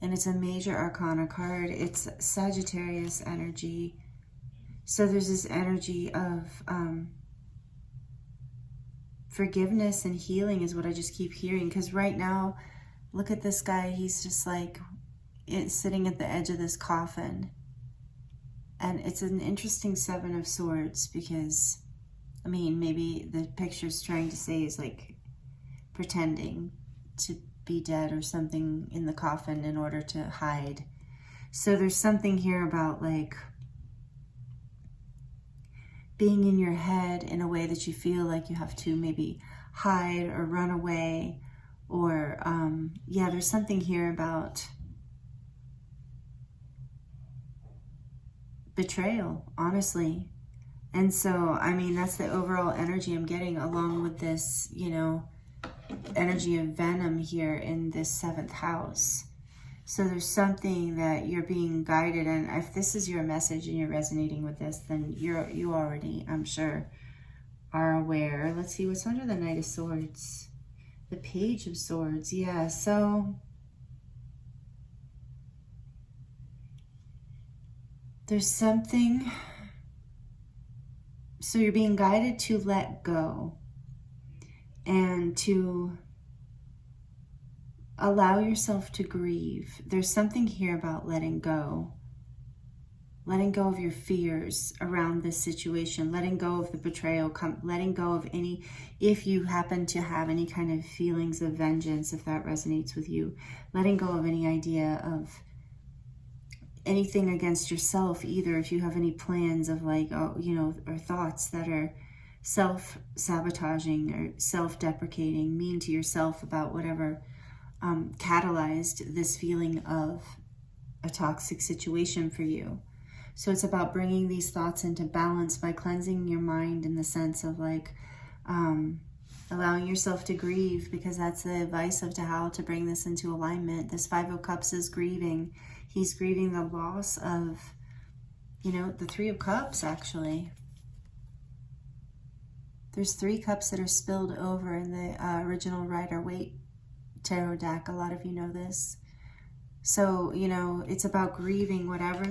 [SPEAKER 1] And it's a major arcana card. It's Sagittarius energy. So there's this energy of forgiveness and healing is what I just keep hearing. Because right now, look at this guy. He's just like sitting at the edge of this coffin. And it's an interesting 7 of Swords because, I mean, maybe the picture's trying to say is like pretending to be dead or something in the coffin in order to hide. So there's something here about like being in your head in a way that you feel like you have to maybe hide or run away. Or, yeah, there's something here about betrayal, honestly. And so, I mean, that's the overall energy I'm getting along with this, you know, energy of venom here in this 7th house. So there's something that you're being guided, and if this is your message and you're resonating with this, then you already, I'm sure, are aware. Let's see what's under the Knight of Swords. The Page of Swords. Yeah, so there's something, so you're being guided to let go and to allow yourself to grieve. There's something here about letting go of your fears around this situation, letting go of the betrayal, letting go of any, if you happen to have any kind of feelings of vengeance, if that resonates with you, letting go of any idea of anything against yourself either, if you have any plans of like, oh, you know, or thoughts that are self-sabotaging or self-deprecating, mean to yourself about whatever catalyzed this feeling of a toxic situation for you. So it's about bringing these thoughts into balance by cleansing your mind in the sense of like allowing yourself to grieve, because that's the advice of how to bring this into alignment. This Five of Cups is grieving. He's grieving the loss of, you know, the Three of Cups, actually. There's 3 cups that are spilled over in the original Rider-Waite tarot deck. A lot of you know this. So, you know, it's about grieving whatever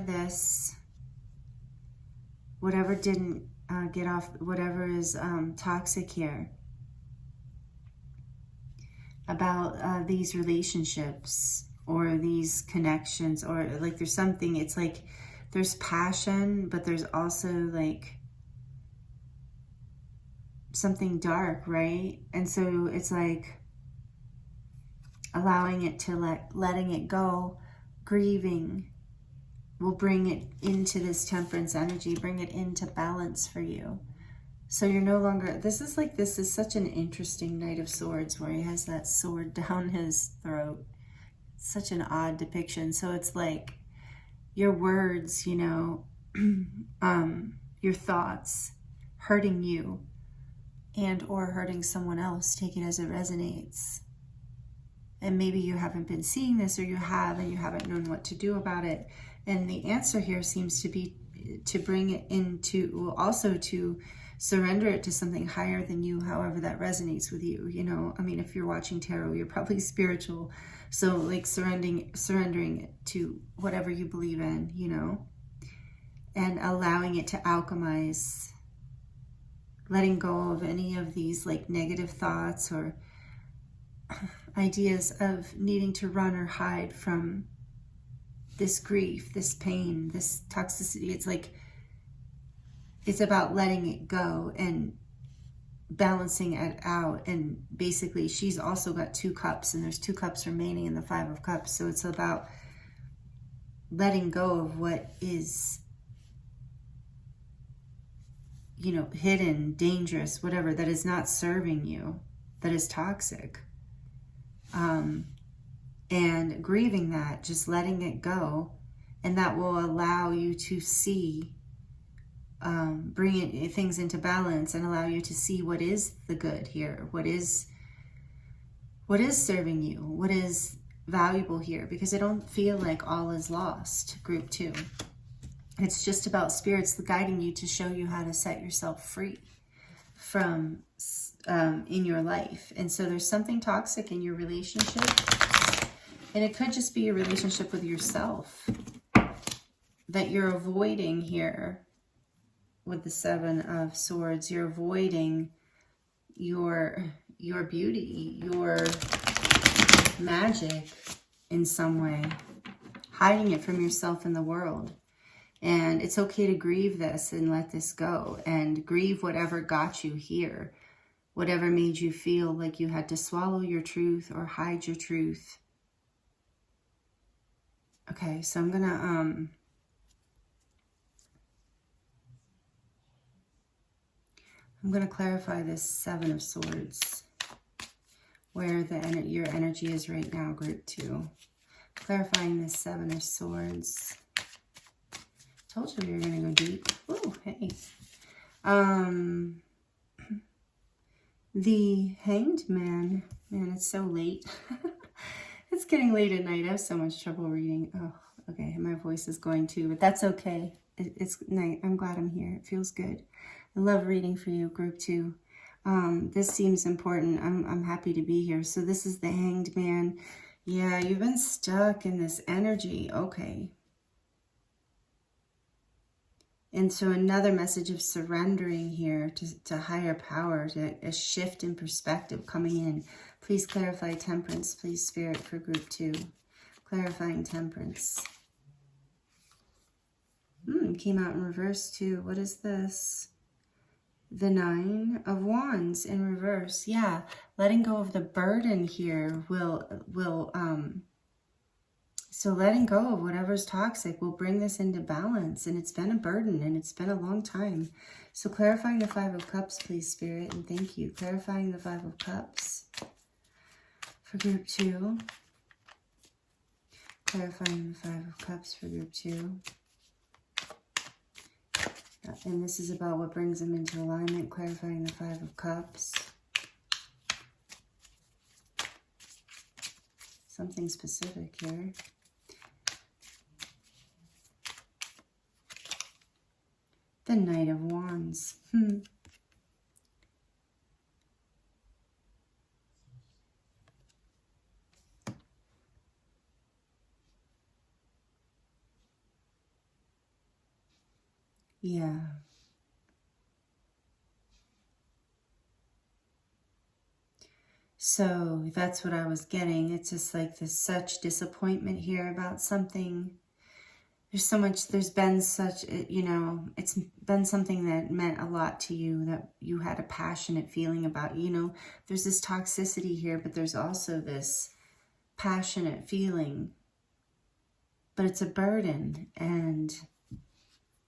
[SPEAKER 1] didn't get off, whatever is toxic here. About these relationships or these connections, or like there's something, it's like there's passion, but there's also like something dark, right? And so it's like allowing it to letting it go, grieving will bring it into this temperance energy, bring it into balance for you. So you're no longer, this is such an interesting Knight of Swords, where he has that sword down his throat. Such an odd depiction. So it's like your words, you know, your thoughts hurting you and or hurting someone else. Take it as it resonates. And maybe you haven't been seeing this, or you have and you haven't known what to do about it. And the answer here seems to be to bring it into, well, also to surrender it to something higher than you, however that resonates with you. You know, I mean, if you're watching tarot, you're probably spiritual. So like surrendering it to whatever you believe in, you know, and allowing it to alchemize, letting go of any of these like negative thoughts or ideas of needing to run or hide from this grief, this pain, this toxicity. It's like, it's about letting it go and balancing it out. And basically she's also got 2 cups, and there's 2 cups remaining in the 5 of Cups. So it's about letting go of what is, you know, hidden, dangerous, whatever, that is not serving you, that is toxic. And grieving that, just letting it go, and that will allow you to see, bring things into balance and allow you to see what is the good here, what is serving you, what is valuable here, because I don't feel like all is lost, group 2. It's just about spirits guiding you to show you how to set yourself free from in your life. And so there's something toxic in your relationship, and it could just be a relationship with yourself that you're avoiding here with the 7 of Swords. You're avoiding your beauty, your magic in some way, hiding it from yourself and the world. And it's okay to grieve this and let this go, and grieve whatever got you here, whatever made you feel like you had to swallow your truth or hide your truth. Okay, so I'm gonna clarify this 7 of Swords, where your energy is right now, group 2. Clarifying this 7 of Swords. Told you we were gonna go deep. Ooh, hey. The Hanged Man. Man, it's so late. It's getting late at night. I have so much trouble reading. Oh, okay. My voice is going too, but that's okay. It's night. I'm glad I'm here. It feels good. I love reading for you, group 2. This seems important. I'm happy to be here. So this is the Hanged Man. Yeah, you've been stuck in this energy. Okay. And so another message of surrendering here to higher power, to a shift in perspective coming in. Please clarify Temperance, please, Spirit, for group 2. Clarifying Temperance. Came out in reverse too. What is this? The 9 of Wands in reverse. Yeah, letting go of the burden here so letting go of whatever's toxic will bring this into balance. And it's been a burden, and it's been a long time. So clarifying the 5 of Cups, please, Spirit, and thank you. Clarifying the 5 of Cups for group 2. Clarifying the 5 of Cups for group 2. And this is about what brings them into alignment. Clarifying the 5 of Cups. something specific here. The Knight of Wands. Yeah. So that's what I was getting. It's just like there's such disappointment here about something. There's so much, there's been such, you know, it's been something that meant a lot to you, that you had a passionate feeling about. You know, there's this toxicity here, but there's also this passionate feeling. But it's a burden, and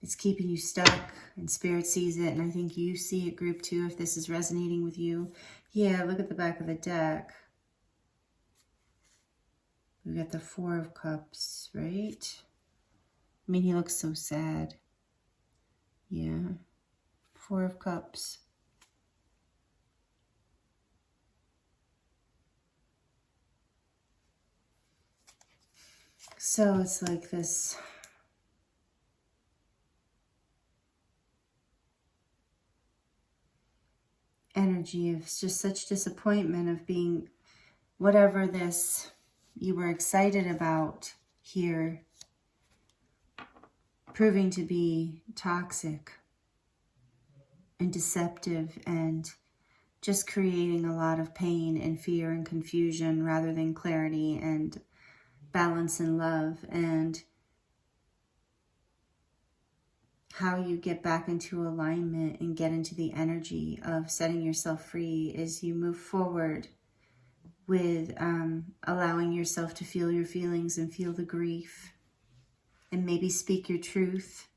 [SPEAKER 1] it's keeping you stuck, and Spirit sees it, and I think you see it, group 2, if this is resonating with you. Yeah, look at the back of the deck. We've got the 4 of Cups, right? I mean, he looks so sad. Yeah. 4 of Cups. So it's like this energy of just such disappointment of being whatever this you were excited about here proving to be toxic and deceptive and just creating a lot of pain and fear and confusion rather than clarity and balance and love. And how you get back into alignment and get into the energy of setting yourself free is you move forward with allowing yourself to feel your feelings and feel the grief, and maybe speak your truth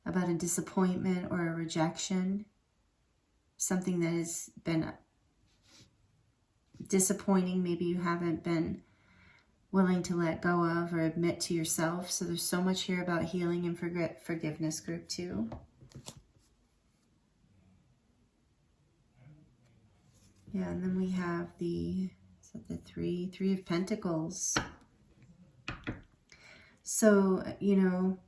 [SPEAKER 1] about a disappointment or a rejection, something that has been disappointing, maybe you haven't been willing to let go of or admit to yourself. So there's so much here about healing and forgiveness, group 2. Yeah, and then we have the three of Pentacles. So, you know,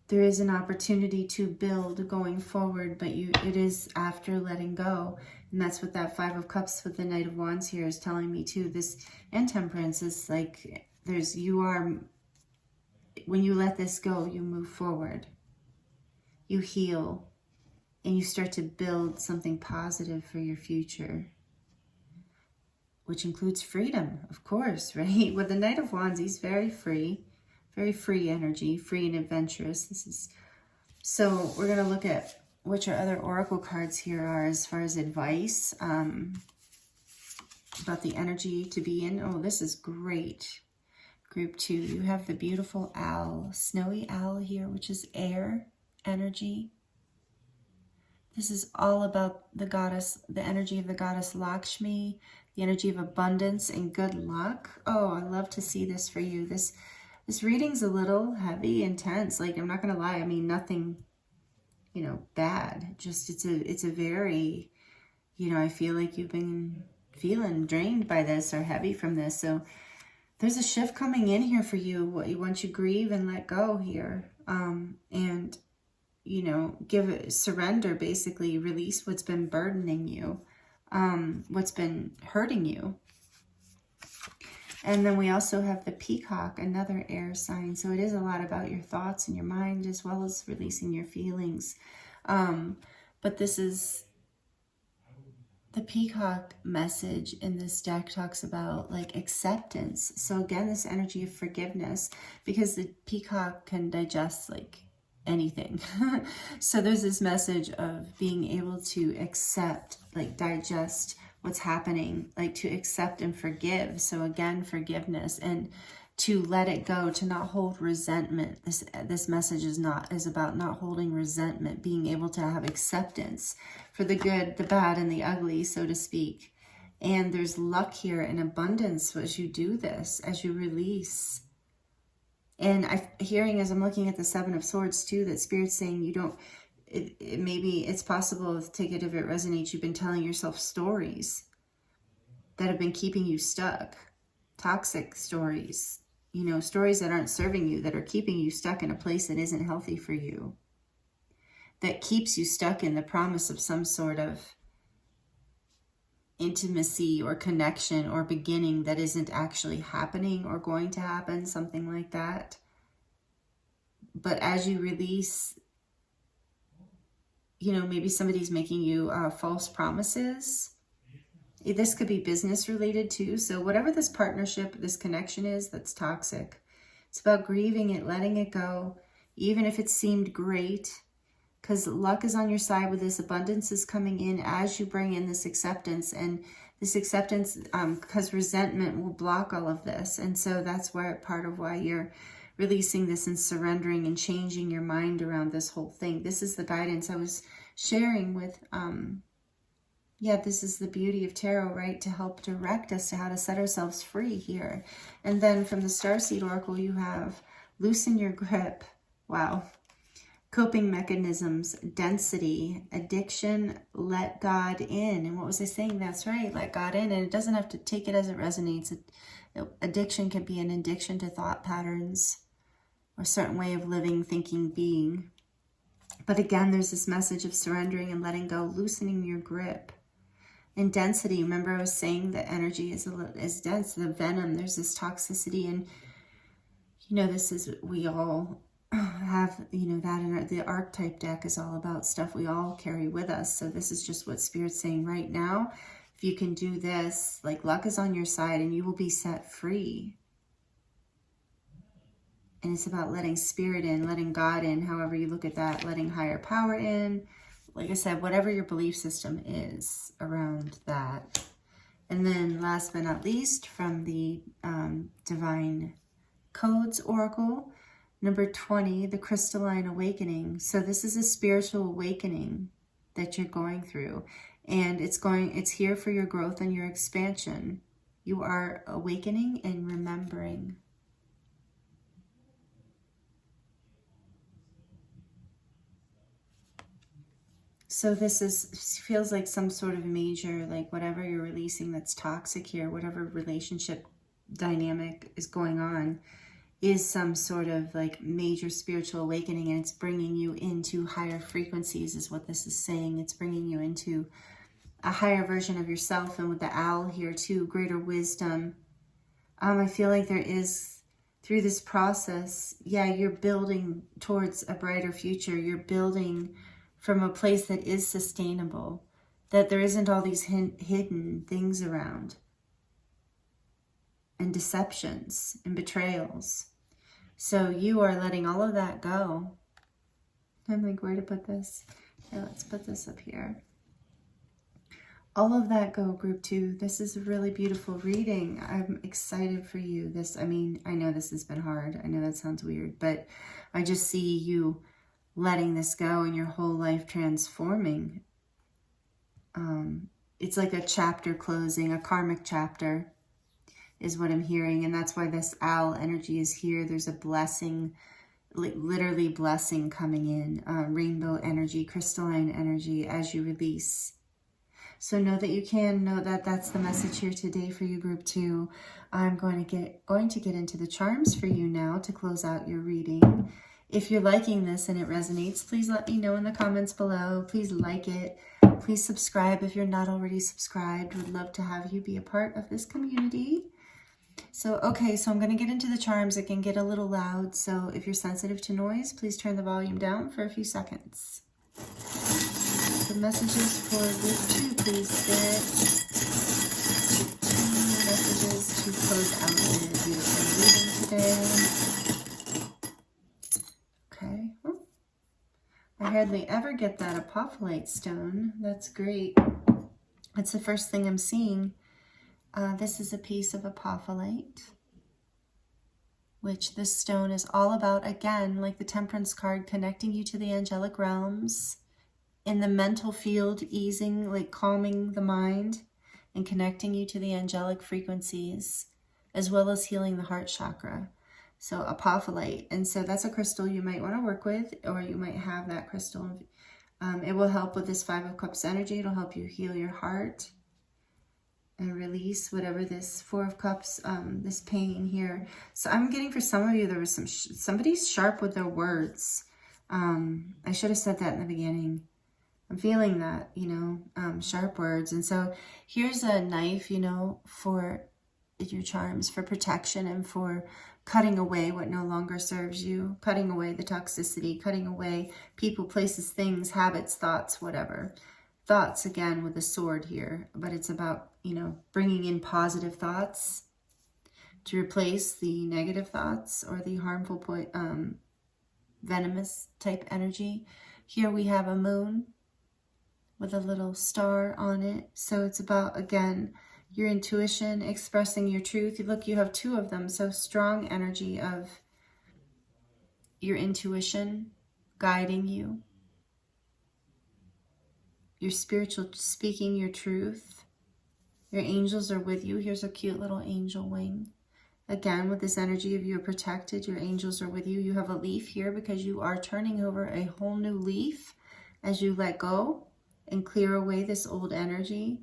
[SPEAKER 1] there is an opportunity to build going forward, but it is after letting go. And that's what that 5 of Cups with the Knight of Wands here is telling me too. This, and Temperance, is like when you let this go, you move forward, you heal, and you start to build something positive for your future, which includes freedom, of course, right? With the Knight of Wands, he's very free energy, free and adventurous. So we're going to look at which our other oracle cards here are as far as advice about the energy to be in. Oh, this is great. Group 2, you have the beautiful owl, snowy owl here, which is air energy. This is all about the goddess, the energy of the goddess Lakshmi, the energy of abundance and good luck. Oh, I love to see this for you. This reading's a little heavy, intense. Like, I'm not going to lie. I mean, nothing, you know, bad. Just it's a very, you know, I feel like you've been feeling drained by this or heavy from this. So there's a shift coming in here for you. Once you grieve and let go here, and, you know, surrender, basically release what's been burdening you, what's been hurting you. And then we also have the peacock, another air sign. So it is a lot about your thoughts and your mind, as well as releasing your feelings. But this is the peacock message in this deck talks about like acceptance. So again, this energy of forgiveness, because the peacock can digest like anything. So there's this message of being able to accept, like digest what's happening, like to accept and forgive. So again, forgiveness, and to let it go, to not hold resentment. This message is about not holding resentment, being able to have acceptance for the good, the bad, and the ugly, so to speak. And there's luck here and abundance as you do this, as you release. And I'm hearing, as I'm looking at the 7 of Swords too, that Spirit's saying you don't, maybe it's possible, take it if it resonates, you've been telling yourself stories that have been keeping you stuck. toxic stories, you know, stories that aren't serving you, that are keeping you stuck in a place that isn't healthy for you, that keeps you stuck in the promise of some sort of intimacy or connection or beginning that isn't actually happening or going to happen, something like that. But as you release, you know, maybe somebody's making you false promises. This could be business related too. So whatever this partnership, this connection is that's toxic, it's about grieving it, letting it go, even if it seemed great, because luck is on your side with this. Abundance is coming in as you bring in this acceptance, and this acceptance, because resentment will block all of this. And so that's why part of why you're releasing this and surrendering and changing your mind around this whole thing. This is the guidance I was sharing with, yeah, this is the beauty of tarot, right? To help direct us to how to set ourselves free here. And then from the Starseed Oracle, you have loosen your grip. Wow. Coping mechanisms, density, addiction, let God in. And what was I saying? That's right, let God in. And it doesn't have to take it as it resonates. Addiction can be an addiction to thought patterns or a certain way of living, thinking, being. But again, there's this message of surrendering and letting go, loosening your grip. And density, remember I was saying that energy is dense, the venom, there's this toxicity. And, you know, this is, we all have, you know, that in the archetype deck is all about stuff we all carry with us. So this is just what Spirit's saying right now. If you can do this, like, luck is on your side and you will be set free. And it's about letting Spirit in, letting God in, however you look at that, letting higher power in. Like I said, whatever your belief system is around that. And then last but not least, from the Divine Codes Oracle, number 20, the Crystalline Awakening. So this is a spiritual awakening that you're going through. And it's here for your growth and your expansion. You are awakening and remembering. So this feels like some sort of major, like whatever you're releasing that's toxic here, whatever relationship dynamic is going on, is some sort of like major spiritual awakening, and it's bringing you into higher frequencies is what this is saying. It's bringing you into a higher version of yourself, and with the owl here too, greater wisdom. I feel like there is, through this process, yeah, you're building towards a brighter future. You're building from a place that is sustainable, that there isn't all these hidden things around, and deceptions and betrayals. So you are letting all of that go. I'm like, where to put this? Yeah, let's put this up here. All of that go, group 2. This is a really beautiful reading. I'm excited for you. I mean, I know this has been hard. I know that sounds weird, but I just see you letting this go and your whole life transforming. It's like a chapter closing, a karmic chapter is what I'm hearing. And that's why this owl energy is here. There's a blessing, like literally blessing coming in, rainbow energy, crystalline energy as you release. So know that you can, know that that's the message here today for you, group 2. I'm going to get into the charms for you now to close out your reading. If you're liking this and it resonates, please let me know in the comments below. Please like it. Please subscribe if you're not already subscribed. Would love to have you be a part of this community. So, okay, so I'm going to get into the charms. It can get a little loud, so if you're sensitive to noise, please turn the volume down for a few seconds. The messages for group 2, please, Spirit. 2 messages to close out your beautiful reading today. Okay. I hardly ever get that apophyllite stone. That's great. That's the first thing I'm seeing. This is a piece of apophyllite, which this stone is all about, again, like the Temperance card, connecting you to the angelic realms, in the mental field, easing, like calming the mind, and connecting you to the angelic frequencies, as well as healing the heart chakra. So apophyllite. And so that's a crystal you might want to work with, or you might have that crystal. It will help with this 5 of Cups energy. It'll help you heal your heart. and release whatever this Four of Cups, this pain here. So I'm getting for some of you, there was somebody's sharp with their words. I should have said that in the beginning. I'm feeling that, you know, sharp words. And so here's a knife, you know, for your charms, for protection and for cutting away what no longer serves you, cutting away the toxicity, cutting away people, places, things, habits, thoughts, whatever. Thoughts, again, with a sword here, but it's about, you know, bringing in positive thoughts to replace the negative thoughts or the harmful, venomous type energy. Here we have a moon with a little star on it. So it's about, again, your intuition, expressing your truth. Look, you have two of them. So strong energy of your intuition guiding you. Your spiritual, speaking your truth. Your angels are with you. Here's a cute little angel wing. Again, with this energy of you're protected, your angels are with you. You have a leaf here because you are turning over a whole new leaf as you let go and clear away this old energy.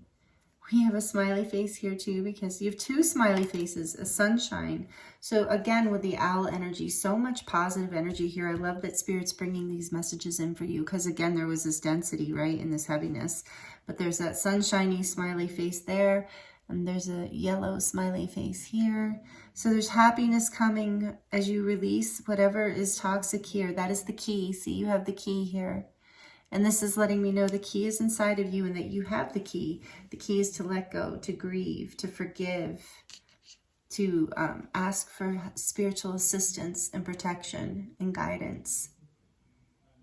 [SPEAKER 1] We have a smiley face here too because you have two smiley faces, a sunshine. So again, with the owl energy, so much positive energy here. I love that Spirit's bringing these messages in for you because again, there was this density, right, in this heaviness. But there's that sunshiny smiley face there. And there's a yellow smiley face here. So there's happiness coming as you release whatever is toxic here. That is the key. See, you have the key here. And this is letting me know the key is inside of you and that you have the key. The key is to let go, to grieve, to forgive, to ask for spiritual assistance and protection and guidance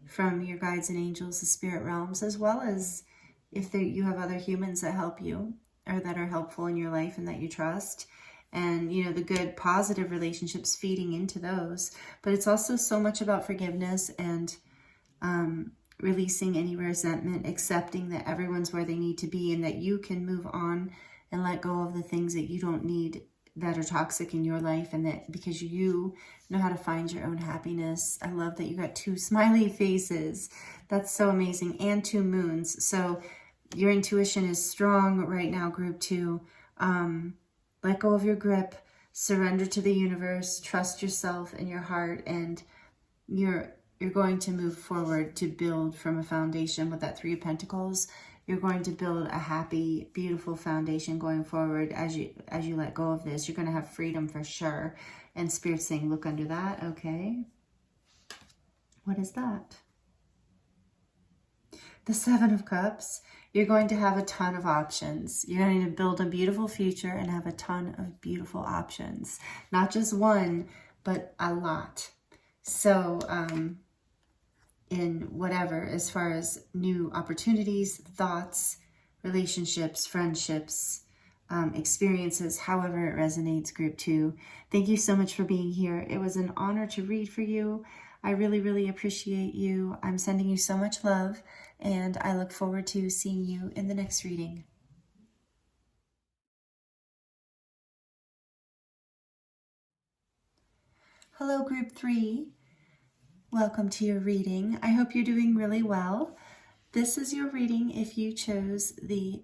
[SPEAKER 1] from your guides and angels, the spirit realms, as well as if you have other humans that help you or that are helpful in your life and that you trust. And, you know, the good, positive relationships feeding into those. But it's also so much about forgiveness and releasing any resentment, accepting that everyone's where they need to be and that you can move on and let go of the things that you don't need that are toxic in your life, and that because you know how to find your own happiness. I love that you got two smiley faces. That's so amazing. And two moons. So your intuition is strong right now, group 2. Let go of your grip, surrender to the universe, trust yourself and your heart, and you're going to move forward to build from a foundation with that 3 of Pentacles. You're going to build a happy, beautiful foundation going forward as you let go of this. You're going to have freedom for sure. And Spirit's saying, look under that. Okay. What is that? The 7 of Cups. You're going to have a ton of options. You're going to build a beautiful future and have a ton of beautiful options. Not just one, but a lot. So, in whatever, as far as new opportunities, thoughts, relationships, friendships, experiences, however it resonates, group 2. Thank you so much for being here. It was an honor to read for you. I really, really appreciate you. I'm sending you so much love, and I look forward to seeing you in the next reading. Hello, group 3. Welcome to your reading. I hope you're doing really well. This is your reading if you chose the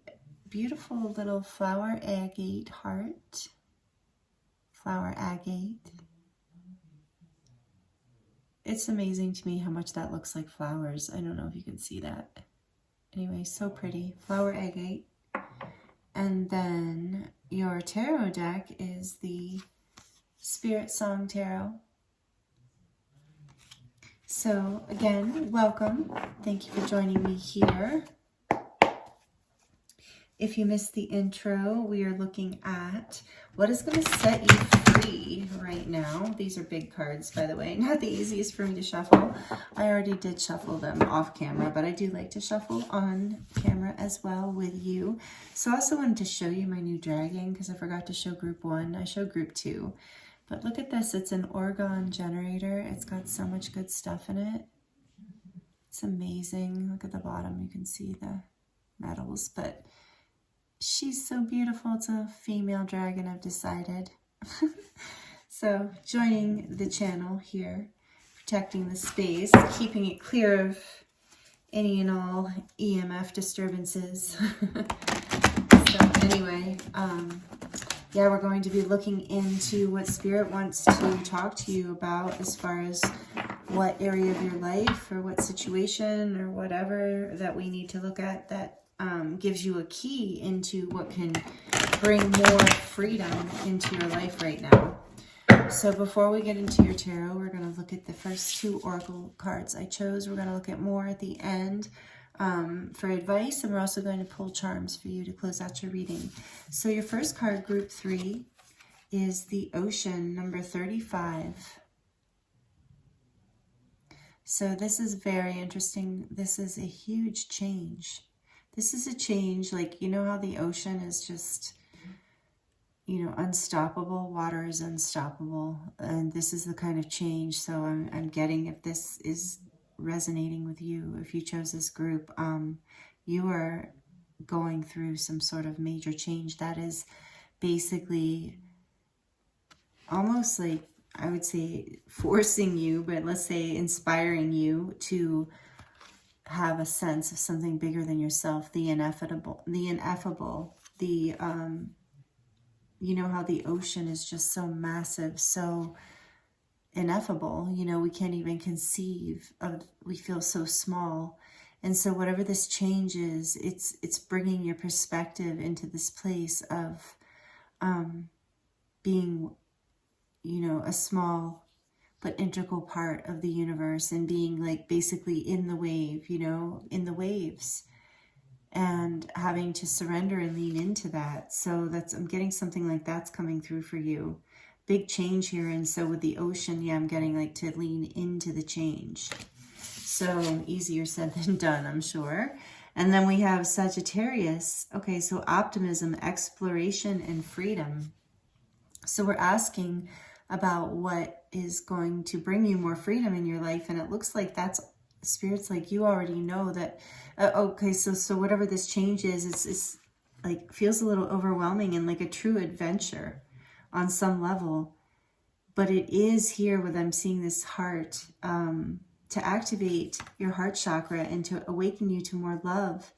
[SPEAKER 1] beautiful little flower agate heart. Flower agate. It's amazing to me how much that looks like flowers. I don't know if you can see that. Anyway, so pretty. Flower agate. And then your tarot deck is the Spirit Song Tarot. So again, welcome. Thank you for joining me here. If you missed the intro, we are looking at what is going to set you free right now. These are big cards, by the way. Not the easiest for me to shuffle. I already did shuffle them off camera, but I do like to shuffle on camera as well with you. So I also wanted to show you my new dragon because I forgot to show group 1. I showed group 2. But look at this. It's an orgone generator. It's got so much good stuff in it. It's amazing. Look at the bottom. You can see the metals, but she's so beautiful. It's a female dragon, I've decided. So joining the channel here, protecting the space, keeping it clear of any and all EMF disturbances. So anyway, yeah, we're going to be looking into what Spirit wants to talk to you about as far as what area of your life or what situation or whatever that we need to look at that gives you a key into what can bring more freedom into your life right now. So before we get into your tarot, we're going to look at the first 2 oracle cards I chose. We're going to look at more at the end for advice, and we're also going to pull charms for you to close out your reading. So your first card, group 3, is the Ocean, number 35. So this is very interesting. This is a huge change. This is a change, like, you know how the ocean is just, you know, unstoppable. Water is unstoppable. And this is the kind of change. So I'm getting, if this is resonating with you, if you chose this group, you are going through some sort of major change that is basically almost like, I would say, forcing you, but let's say inspiring you to have a sense of something bigger than yourself, the ineffable, you know how the ocean is just so massive, so ineffable, you know, we can't even conceive of, we feel so small. And so whatever this change is, it's bringing your perspective into this place of being, you know, a small but integral part of the universe, and being like basically in the wave, you know, in the waves, and having to surrender and lean into that. So that's, I'm getting something like that's coming through for you. Big change here. And so with the ocean, yeah, I'm getting like to lean into the change. So easier said than done, I'm sure. And then we have Sagittarius. Okay, so optimism, exploration, and freedom. So we're asking about what is going to bring you more freedom in your life. And it looks like that's, Spirit's like, you already know that. Okay, so whatever this change is, it's like feels a little overwhelming and like a true adventure on some level. But it is here with, I'm seeing this heart, to activate your heart chakra and to awaken you to more love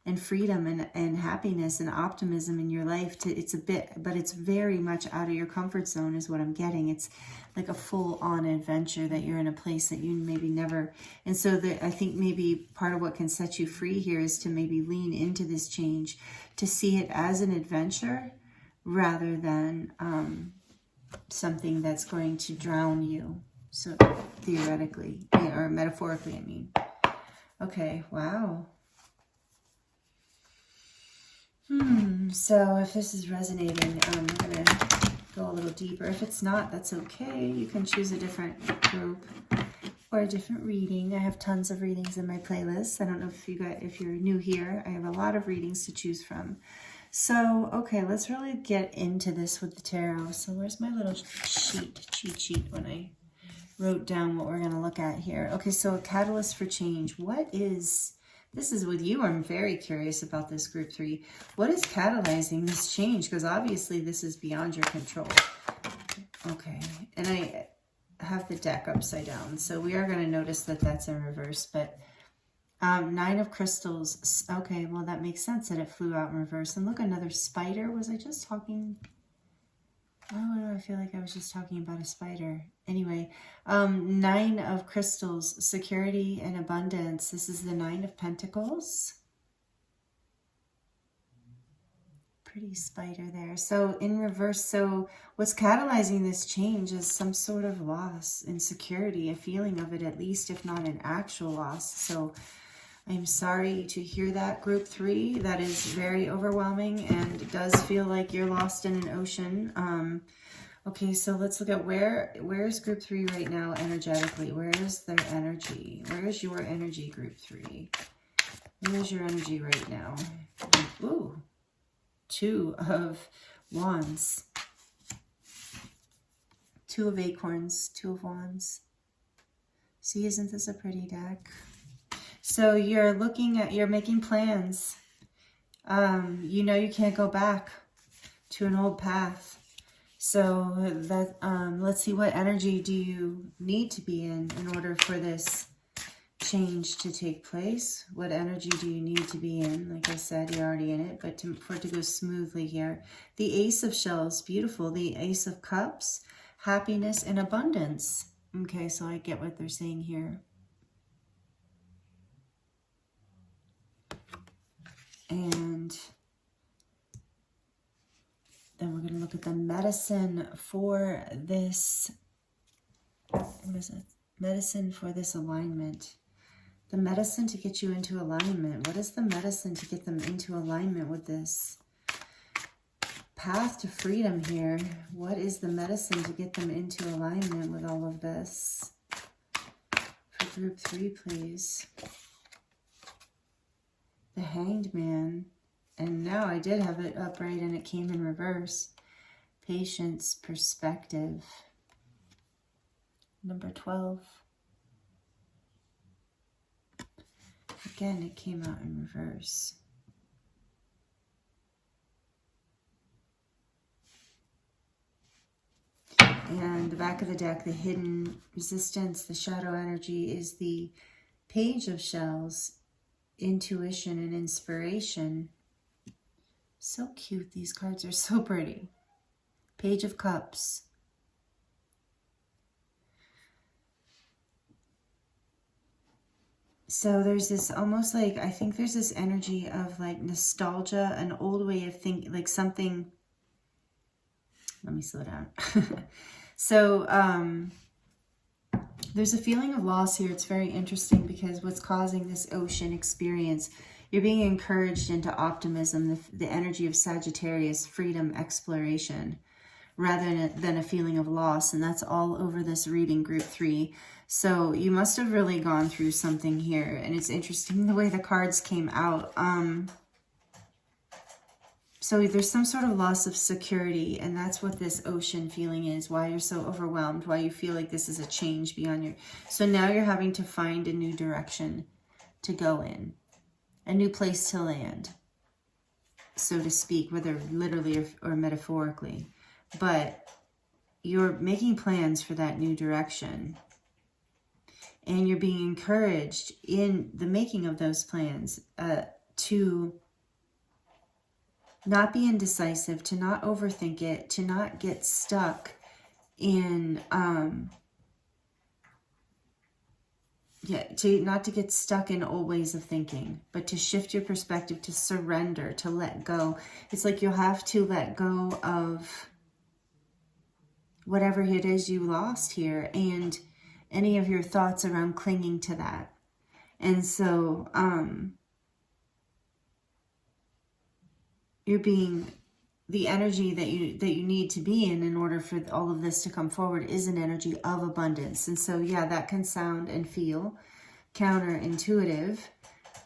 [SPEAKER 1] and freedom and happiness and optimism in your life. It's a bit, but it's very much out of your comfort zone is what I'm getting. It's like a full-on adventure that you're in a place that you maybe never. And so I think maybe part of what can set you free here is to maybe lean into this change, to see it as an adventure rather than something that's going to drown you. So theoretically, or metaphorically, I mean. Okay, wow. So if this is resonating, I'm going to go a little deeper. If it's not, that's okay. You can choose a different group or a different reading. I have tons of readings in my playlist. I don't know if you're new here. I have a lot of readings to choose from. So, okay, let's really get into this with the tarot. So where's my little cheat sheet when I wrote down what we're going to look at here? Okay, so a catalyst for change. This is with you. I'm very curious about this group 3. What is catalyzing this change? Because obviously this is beyond your control. Okay, and I have the deck upside down, so we are going to notice that that's in reverse. But 9 of crystals. Okay, well, that makes sense that it flew out in reverse. And look, another spider. Was I just talking? Oh, I feel like I was just talking about a spider. Anyway, 9 of crystals, security and abundance. This is the 9 of pentacles. Pretty spider there. So in reverse, so what's catalyzing this change is some sort of loss, insecurity, a feeling of it at least, if not an actual loss. So I'm sorry to hear that, group 3. That is very overwhelming, and it does feel like you're lost in an ocean. Okay, so let's look at where is group 3 right now energetically? Where is their energy? Where is your energy, group 3? Where is your energy right now? Ooh, 2 of wands. 2 of acorns, 2 of wands. See, isn't this a pretty deck? So you're making plans. You know you can't go back to an old path. So that let's see, what energy do you need to be in order for this change to take place? What energy do you need to be in? Like I said, you're already in it, but for it to go smoothly here. The Ace of Shells, beautiful. The Ace of Cups, happiness and abundance. Okay, so I get what they're saying here. And then we're going to look at the medicine for this. What is it? Medicine for this alignment. The medicine to get you into alignment. What is the medicine to get them into alignment with this? Path to freedom here. What is the medicine to get them into alignment with all of this? For group 3, please. The Hanged Man. And now I did have it upright and it came in reverse. Patience, perspective. Number 12. Again, it came out in reverse. And the back of the deck, the hidden resistance, the shadow energy, is the Page of Shells, intuition and inspiration. So cute. These cards are so pretty. Page of Cups. So there's this almost like, I think there's this energy of like nostalgia, an old way of thinking, like something. Let me slow down. So there's a feeling of loss here. It's very interesting because what's causing this ocean experience, you're being encouraged into optimism, the energy of Sagittarius, freedom, exploration, rather than a feeling of loss. And that's all over this reading, group 3. So you must have really gone through something here. And it's interesting the way the cards came out. So there's some sort of loss of security, and that's what this ocean feeling is, why you're so overwhelmed, why you feel like this is a change beyond your... So now you're having to find a new direction to go in, a new place to land, so to speak, whether literally or metaphorically. But you're making plans for that new direction, and you're being encouraged in the making of those plans to not be indecisive, to not overthink it, to not get stuck in, not to get stuck in old ways of thinking, but to shift your perspective, to surrender, to let go. It's like you'll have to let go of whatever it is you lost here and any of your thoughts around clinging to that. And so, you're being, the energy that you need to be in order for all of this to come forward is an energy of abundance. And so, yeah, that can sound and feel counterintuitive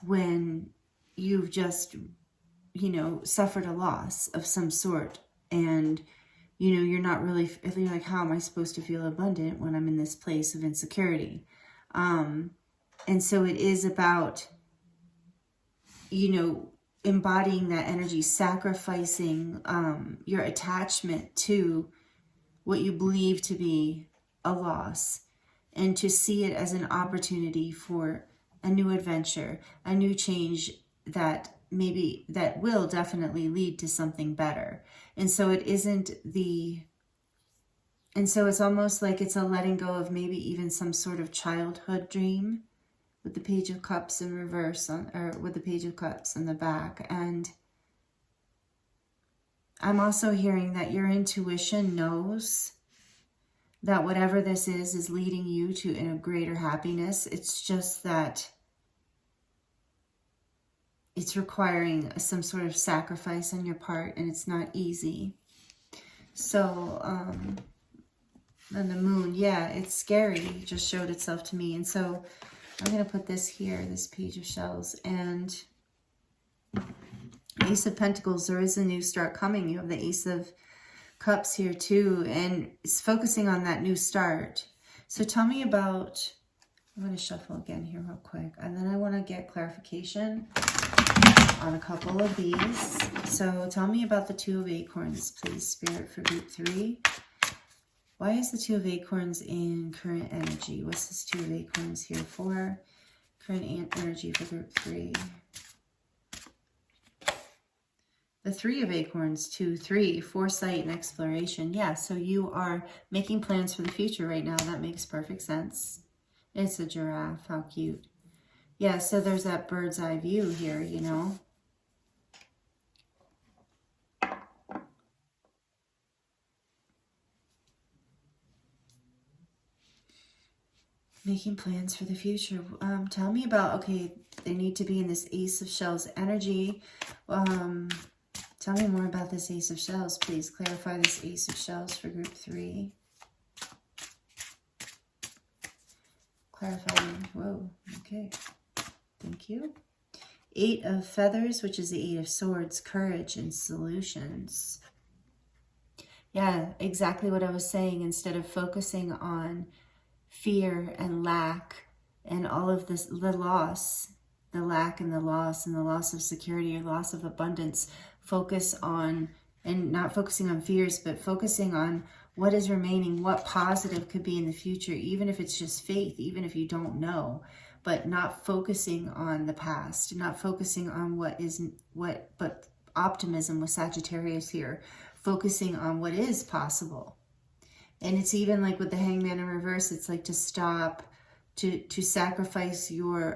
[SPEAKER 1] when you've just, suffered a loss of some sort. And, you're not really feeling like, how am I supposed to feel abundant when I'm in this place of insecurity? And so it is about, embodying that energy, sacrificing your attachment to what you believe to be a loss, and to see it as an opportunity for a new adventure, a new change that will definitely lead to something better. And so it's almost like it's a letting go of maybe even some sort of childhood dream, with the Page of Cups in reverse, or with the Page of Cups in the back. And I'm also hearing that your intuition knows that whatever this is leading you to a greater happiness. It's just that it's requiring some sort of sacrifice on your part, and it's not easy. So, and the moon, yeah, it's scary. It just showed itself to me. And so I'm going to put this here, this Page of Shells, and Ace of Pentacles. There is a new start coming. You have the Ace of Cups here too, and it's focusing on that new start. So tell me about, I'm going to shuffle again here real quick, and then I want to get clarification on a couple of these. So tell me about the Two of Acorns, please, Spirit, for group 3. Why is the Two of Acorns in current energy? What's this Two of Acorns here for? for an energy for group 3. The 3 of acorns, 2, 3, foresight and exploration. Yeah, so you are making plans for the future right now. That makes perfect sense. It's a giraffe. How cute. Yeah, so there's that bird's eye view here, you know. Making plans for the future. Tell me about, okay, they need to be in this Ace of Shells energy. Tell me more about this Ace of Shells, please. Clarify this Ace of Shells for group 3. Clarify. Whoa, okay. Thank you. 8 of Feathers, which is the 8 of Swords, courage and solutions. Yeah, exactly what I was saying. Instead of focusing on fear and lack and all of this, the loss, the lack and the loss of security or loss of abundance, focus on, and not focusing on fears, but focusing on what is remaining, what positive could be in the future, even if it's just faith, even if you don't know, but not focusing on the past, not focusing on what isn't what, but optimism with Sagittarius here, focusing on what is possible. And it's even like with the Hangman in reverse, it's like to stop, to sacrifice your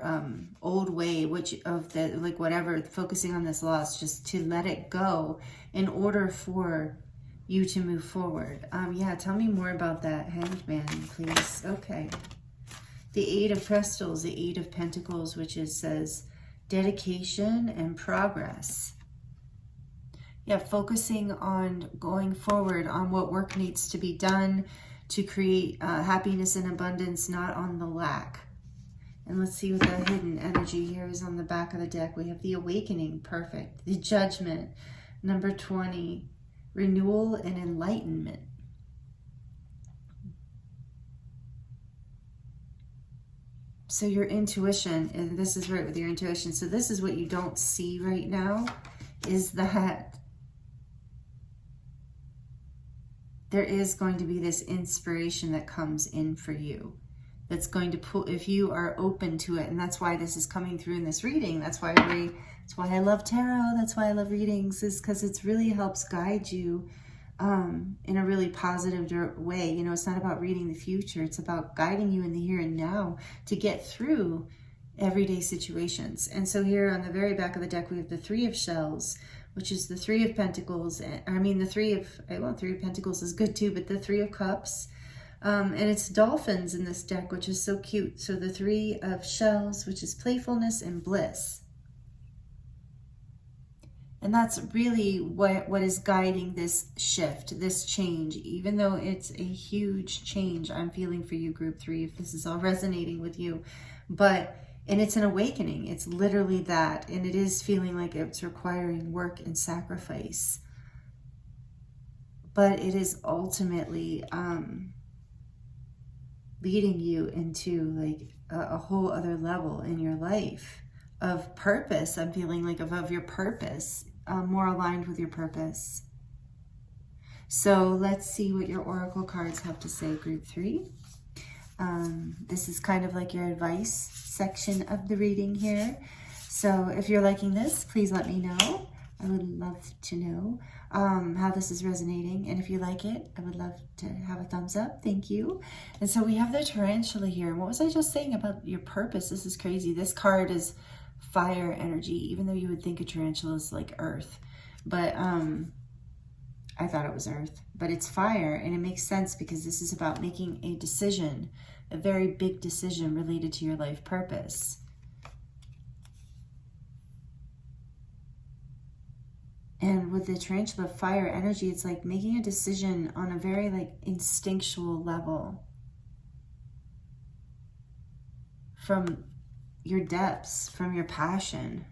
[SPEAKER 1] old way, which of the, like whatever, focusing on this loss, just to let it go in order for you to move forward. Yeah, tell me more about that Hangman, please. Okay. The 8 of Crystals, the 8 of Pentacles, which is, says dedication and progress. Yeah, focusing on going forward on what work needs to be done to create happiness and abundance, not on the lack. And let's see what the hidden energy here is on the back of the deck. We have the Awakening, perfect. The Judgment, number 20, renewal and enlightenment. So your intuition, and this is right with your intuition. So this is what you don't see right now, is that there is going to be this inspiration that comes in for you. That's going to pull, if you are open to it. And that's why this is coming through in this reading. That's why I love tarot. That's why I love readings, is because it really helps guide you in a really positive way. You know, it's not about reading the future. It's about guiding you in the here and now to get through everyday situations. And so here on the very back of the deck, we have the 3 of Shells, which is the 3 of Pentacles. I mean, the 3 of, well, 3 of Pentacles is good too, but the 3 of Cups. And it's dolphins in this deck, which is so cute. So the 3 of Shells, which is playfulness and bliss. And that's really what is guiding this shift, this change. Even though it's a huge change, I'm feeling for you, group 3, if this is all resonating with you. And it's an awakening. It's literally that. And it is feeling like it's requiring work and sacrifice. But it is ultimately leading you into like a whole other level in your life of purpose. I'm feeling like of your purpose, more aligned with your purpose. So let's see what your oracle cards have to say, group 3. This is kind of like your advice section of the reading here. So if you're liking this, please let me know. I would love to know how this is resonating. And if you like it, I would love to have a thumbs up. Thank you. And so we have the tarantula here. And what was I just saying about your purpose? This is crazy. This card is fire energy, even though you would think a tarantula is like earth. But I thought it was earth. But it's fire, and it makes sense because this is about making a decision, a very big decision related to your life purpose. And with the tarantula fire energy, it's like making a decision on a very like instinctual level from your depths, from your passion.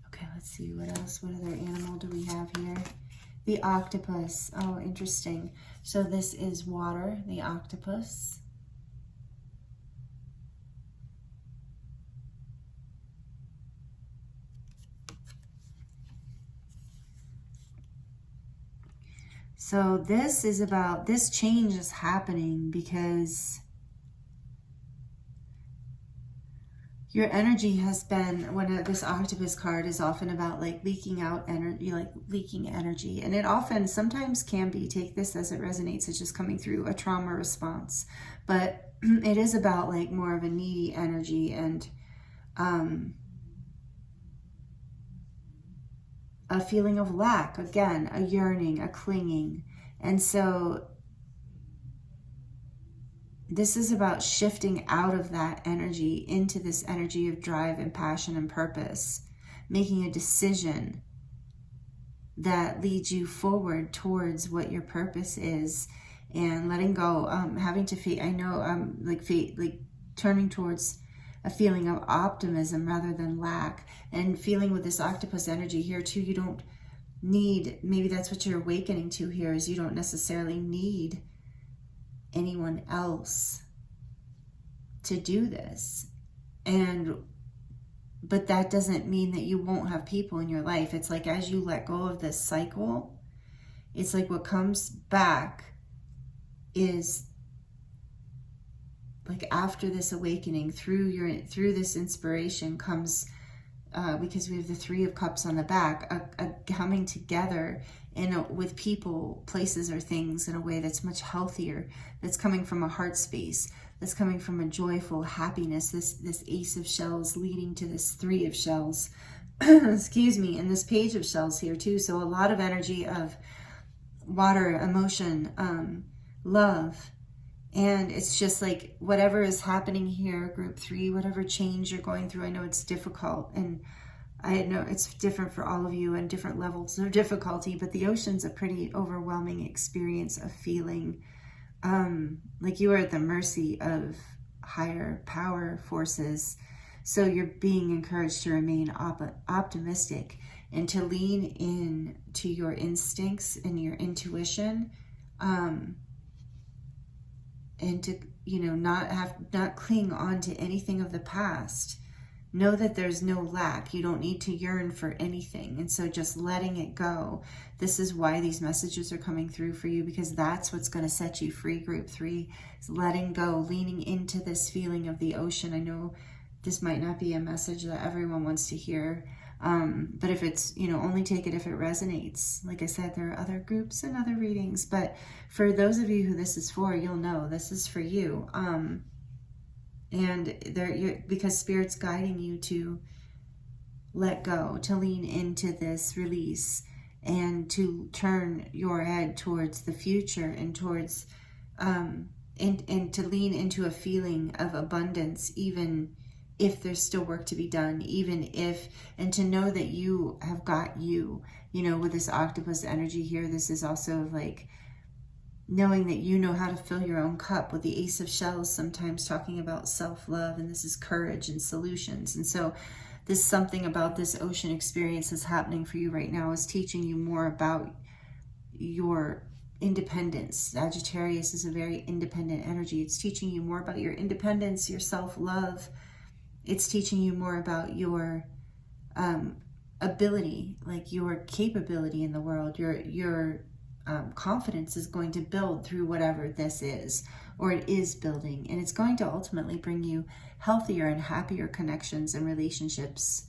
[SPEAKER 1] Okay, let's see what else. What other animal do we have here? The octopus. Oh, interesting. So this is water, the octopus. So this is about, this change is happening because your energy has been, when this octopus card is often about like leaking out energy, like leaking energy. And it often sometimes can be, take this as it resonates, it's just coming through a trauma response. But it is about like more of a needy energy and a feeling of lack, again, a yearning, a clinging. And so this is about shifting out of that energy into this energy of drive and passion and purpose, making a decision that leads you forward towards what your purpose is, and letting go, having to fate. I know, like fate, like turning towards a feeling of optimism rather than lack, and feeling with this octopus energy here too. You don't need, maybe that's what you're awakening to here, is you don't necessarily need anyone else to do this. But that doesn't mean that you won't have people in your life. It's like, as you let go of this cycle, it's like what comes back is like, after this awakening, through this inspiration comes, because we have the Three of Cups on the back, a coming together with people, places, or things in a way that's much healthier, that's coming from a heart space, that's coming from a joyful happiness, this Ace of Shells leading to this Three of Shells, excuse me, and this Page of Shells here too. So a lot of energy of water, emotion, love. And it's just like, whatever is happening here, group 3, whatever change you're going through, I know it's difficult, and I know it's different for all of you and different levels of difficulty, but the ocean's a pretty overwhelming experience of feeling like you are at the mercy of higher power forces. So you're being encouraged to remain optimistic and to lean in to your instincts and your intuition, and to, not cling on to anything of the past. Know that there's no lack. You don't need to yearn for anything. And so just letting it go. This is why these messages are coming through for you, because that's what's going to set you free, group 3, is letting go, leaning into this feeling of the ocean. I know this might not be a message that everyone wants to hear, but if it's, only take it if it resonates. Like I said, there are other groups and other readings, but for those of you who this is for, you'll know this is for you. And because Spirit's guiding you to let go, to lean into this release, and to turn your head towards the future and towards, and to lean into a feeling of abundance, even if there's still work to be done, and to know that you have got with this octopus energy here. This is also like knowing that you know how to fill your own cup, with the Ace of Shells sometimes talking about self-love, and this is courage and solutions. And so this, something about this ocean experience that's happening for you right now is teaching you more about your independence. Sagittarius is a very independent energy. It's teaching you more about your independence, your self-love. It's teaching you more about your ability, like your capability in the world. Your confidence is going to build through whatever this is, or it is building, and it's going to ultimately bring you healthier and happier connections and relationships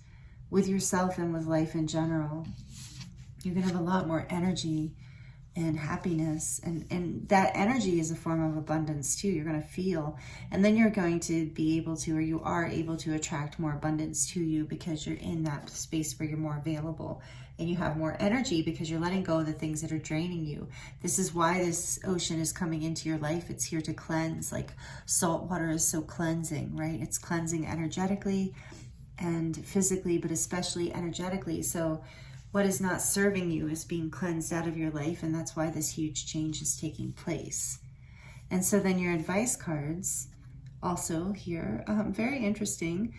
[SPEAKER 1] with yourself and with life in general. You're going to have a lot more energy and happiness, and that energy is a form of abundance too. You're going to feel, and then you're going to be able to, or you are able to, attract more abundance to you, because you're in that space where you're more available and you have more energy, because you're letting go of the things that are draining you. This is why this ocean is coming into your life. It's here to cleanse. Like salt water is so cleansing, right? It's cleansing energetically and physically, but especially energetically. So what is not serving you is being cleansed out of your life, and that's why this huge change is taking place. And so then your advice cards also here, very interesting.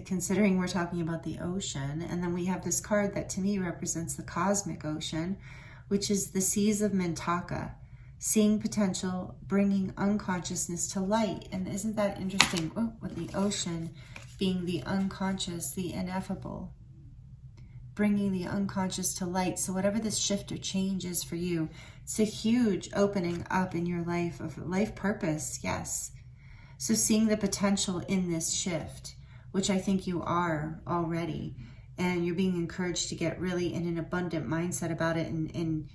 [SPEAKER 1] Considering we're talking about the ocean, and then we have this card that to me represents the cosmic ocean, which is the Seas of Mintaka, seeing potential, bringing unconsciousness to light. And isn't that interesting? With the ocean being the unconscious, the ineffable, bringing the unconscious to light. So whatever this shift or change is for you, it's a huge opening up in your life of life purpose. Yes. So seeing the potential in this shift, which I think you are already, and you're being encouraged to get really in an abundant mindset about it, and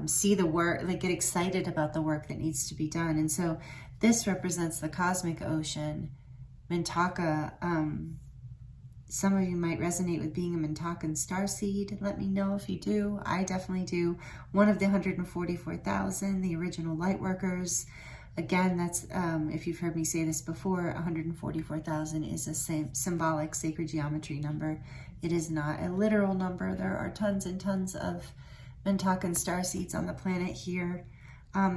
[SPEAKER 1] see the work, like get excited about the work that needs to be done. And so this represents the cosmic ocean, Mintaka. Some of you might resonate with being a Mintakan starseed. Let me know if you do. I definitely do. One of the 144,000, the original light workers. Again, that's, if you've heard me say this before, 144,000 is a symbolic sacred geometry number. It is not a literal number. There are tons and tons of Mintakan starseeds on the planet here.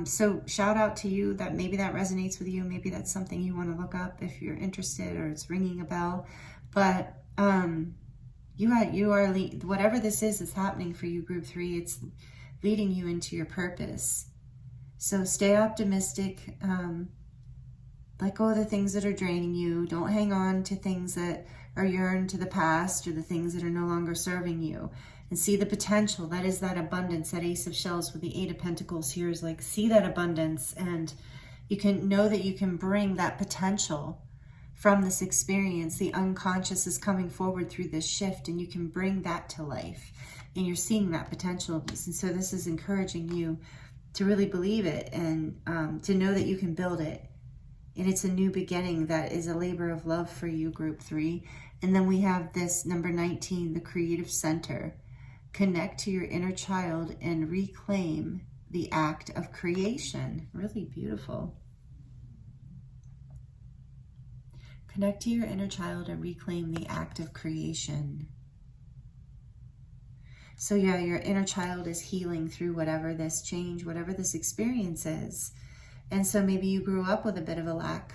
[SPEAKER 1] So shout out to you that maybe that resonates with you. Maybe that's something you want to look up if you're interested, or it's ringing a bell. But you are whatever this is happening for you, group 3. It's leading you into your purpose. So stay optimistic. Let go of the things that are draining you. Don't hang on to things that are yearned to the past, or the things that are no longer serving you. And see the potential. That is that abundance. That Ace of Shells with the 8 of Pentacles here is like, see that abundance, and you can know that you can bring that potential from this experience. The unconscious is coming forward through this shift, and you can bring that to life, and you're seeing that potential. And so this is encouraging you to really believe it, and to know that you can build it. And it's a new beginning that is a labor of love for you, group 3. And then we have this number 19, the creative center. Connect to your inner child and reclaim the act of creation. Really beautiful. Connect to your inner child and reclaim the act of creation. So yeah, your inner child is healing through whatever this change, whatever this experience is. And so maybe you grew up with a bit of a lack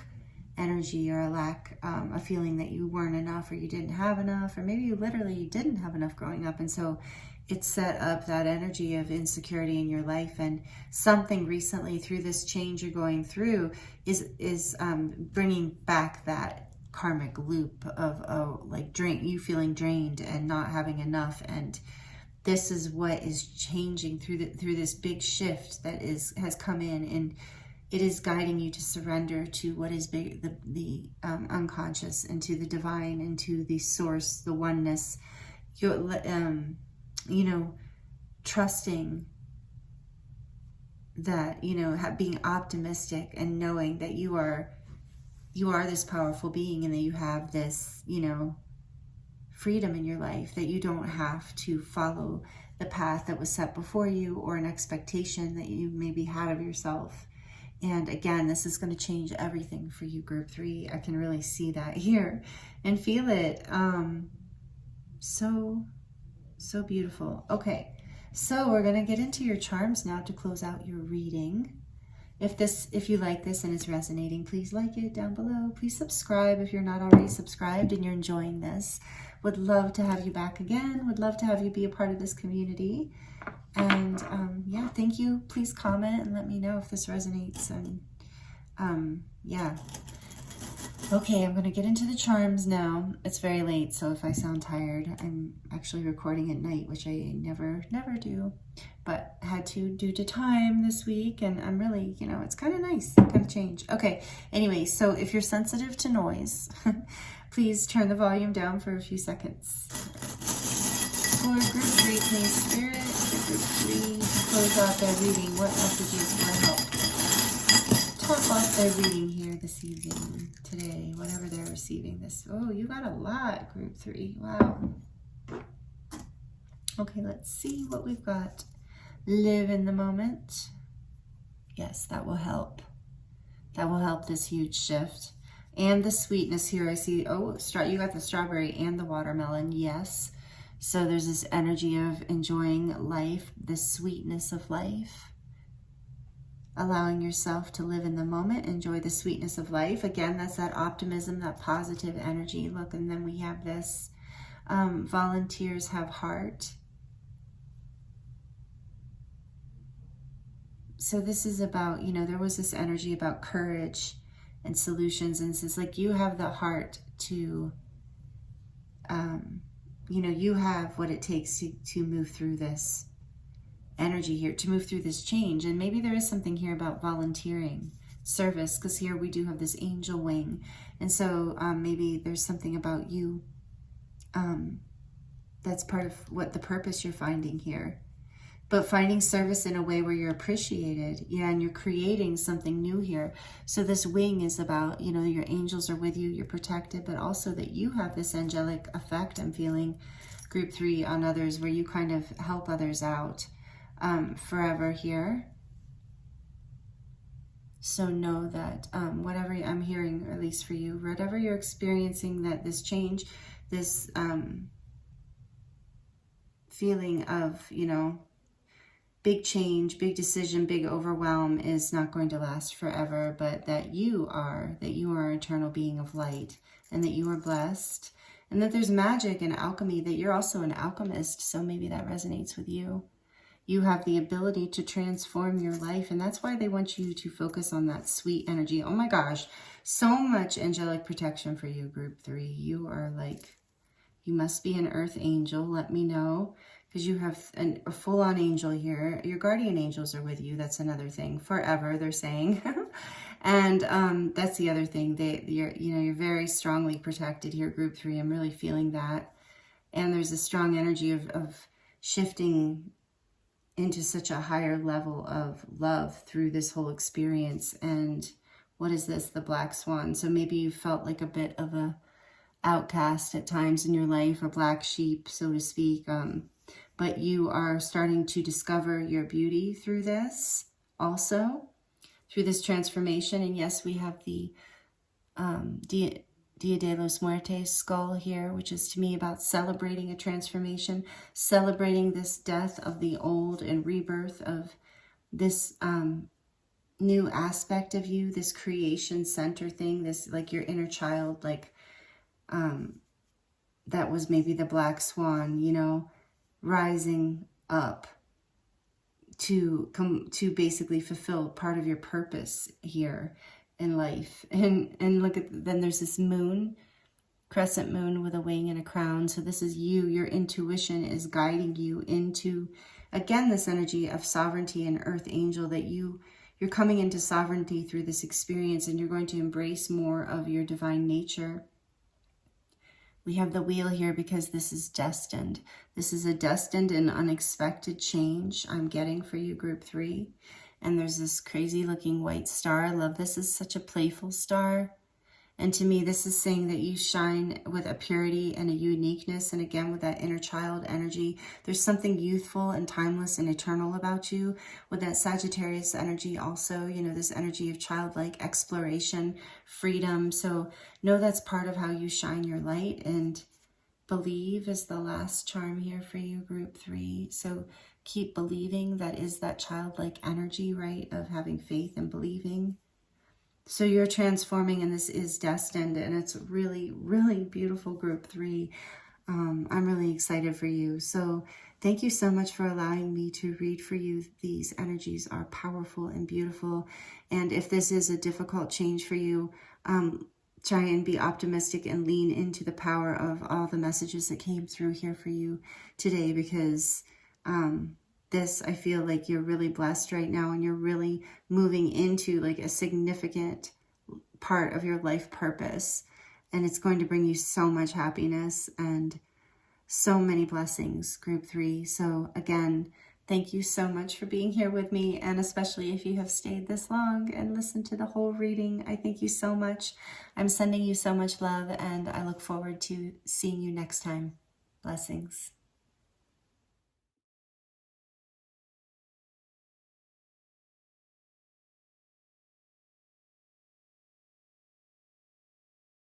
[SPEAKER 1] energy, or a lack, a feeling that you weren't enough, or you didn't have enough, or maybe you literally didn't have enough growing up. And so it set up that energy of insecurity in your life. And something recently through this change you're going through is bringing back that karmic loop of like you feeling drained and not having enough. And this is what is changing through this big shift that has come in, and it is guiding you to surrender to what is big, the unconscious, and to the divine, and to the source, the oneness. Trusting that, being optimistic, and knowing that you are this powerful being, and that you have this, freedom in your life, that you don't have to follow the path that was set before you, or an expectation that you maybe had of yourself. And again, this is going to change everything for you, group 3. I can really see that here and feel it. So beautiful. Okay, so we're going to get into your charms now to close out your reading. If you like this and it's resonating, please like it down below. Please subscribe if you're not already subscribed and you're enjoying this. Would love to have you back again. Would love to have you be a part of this community. And yeah, thank you. Please comment and let me know if this resonates. And yeah. Okay, I'm going to get into the charms now. It's very late, so if I sound tired, I'm actually recording at night, which I never do. But had to due to time this week, and I'm really, it's kind of nice, kind of change. Okay, anyway, so if you're sensitive to noise, please turn the volume down for a few seconds. For group 3, please, Spirit, for group 3, close out their reading. What messages will help top off their reading here this evening, today, whatever they're receiving this. Oh, you got a lot, group 3. Wow. Okay, let's see what we've got. Live in the moment. Yes, that will help. That will help this huge shift. And the sweetness here, I see, you got the strawberry and the watermelon. Yes. So there's this energy of enjoying life, the sweetness of life. Allowing yourself to live in the moment, enjoy the sweetness of life. Again, that's that optimism, that positive energy. Look, and then we have this, volunteers have heart. So this is about, there was this energy about courage and solutions. And it's like you have the heart to, you have what it takes to move through this energy here, to move through this change. And maybe there is something here about volunteering. service, because here we do have this angel wing. And so maybe there's something about you that's part of what the purpose you're finding here. But finding service in a way where you're appreciated, yeah, and you're creating something new here. So this wing is about, you know, your angels are with you, you're protected, but also that you have this angelic effect, I'm feeling, group 3, on others, where you kind of help others out forever here. So know that whatever I'm hearing, or at least for you, whatever you're experiencing, that this change, this feeling of, you know, big change, big decision, big overwhelm is not going to last forever, but that you are an eternal being of light, and that you are blessed, and that there's magic and alchemy, that you're also an alchemist. So maybe that resonates with you. You have the ability to transform your life, and that's why they want you to focus on that sweet energy. Oh my gosh, so much angelic protection for you, group 3. You are like, you must be an earth angel. Let me know, because you have a full-on angel here. Your guardian angels are with you. That's another thing. Forever, they're saying. And that's the other thing. You're very strongly protected here, group 3. I'm really feeling that. And there's a strong energy of shifting into such a higher level of love through this whole experience. And what is this? The black swan. So maybe you felt like a bit of a outcast at times in your life, a black sheep, so to speak. But you are starting to discover your beauty through this also, through this transformation. And yes, we have the Dia de los Muertes skull here, which is to me about celebrating a transformation, celebrating this death of the old and rebirth of this new aspect of you, this creation center thing, this like your inner child, like that was maybe the black swan, you know, rising up to basically fulfill part of your purpose here in life. And look at, then there's this moon, crescent moon with a wing and a crown. So this is you. Your intuition is guiding you into, again, this energy of sovereignty and earth angel, that you're coming into sovereignty through this experience, and you're going to embrace more of your divine nature. We have the wheel here because this is destined. This is a destined and unexpected change I'm getting for you, group 3. And there's this crazy looking white star. I love this. Is such a playful star. And to me, this is saying that you shine with a purity and a uniqueness. And again, with that inner child energy, there's something youthful and timeless and eternal about you. With that Sagittarius energy also, you know, this energy of childlike exploration, freedom. So know that's part of how you shine your light. And believe is the last charm here for you, group 3. So keep believing. That is that childlike energy, right, of having faith and believing. So you're transforming, and this is destined, and it's really, really beautiful, group 3. I'm really excited for you. So thank you so much for allowing me to read for you. These energies are powerful and beautiful. And if this is a difficult change for you, try and be optimistic and lean into the power of all the messages that came through here for you today, because this, I feel like you're really blessed right now, and you're really moving into like a significant part of your life purpose, and it's going to bring you so much happiness and so many blessings, group 3. So again, thank you so much for being here with me, and especially if you have stayed this long and listened to the whole reading, I thank you so much. I'm sending you so much love, and I look forward to seeing you next time. Blessings.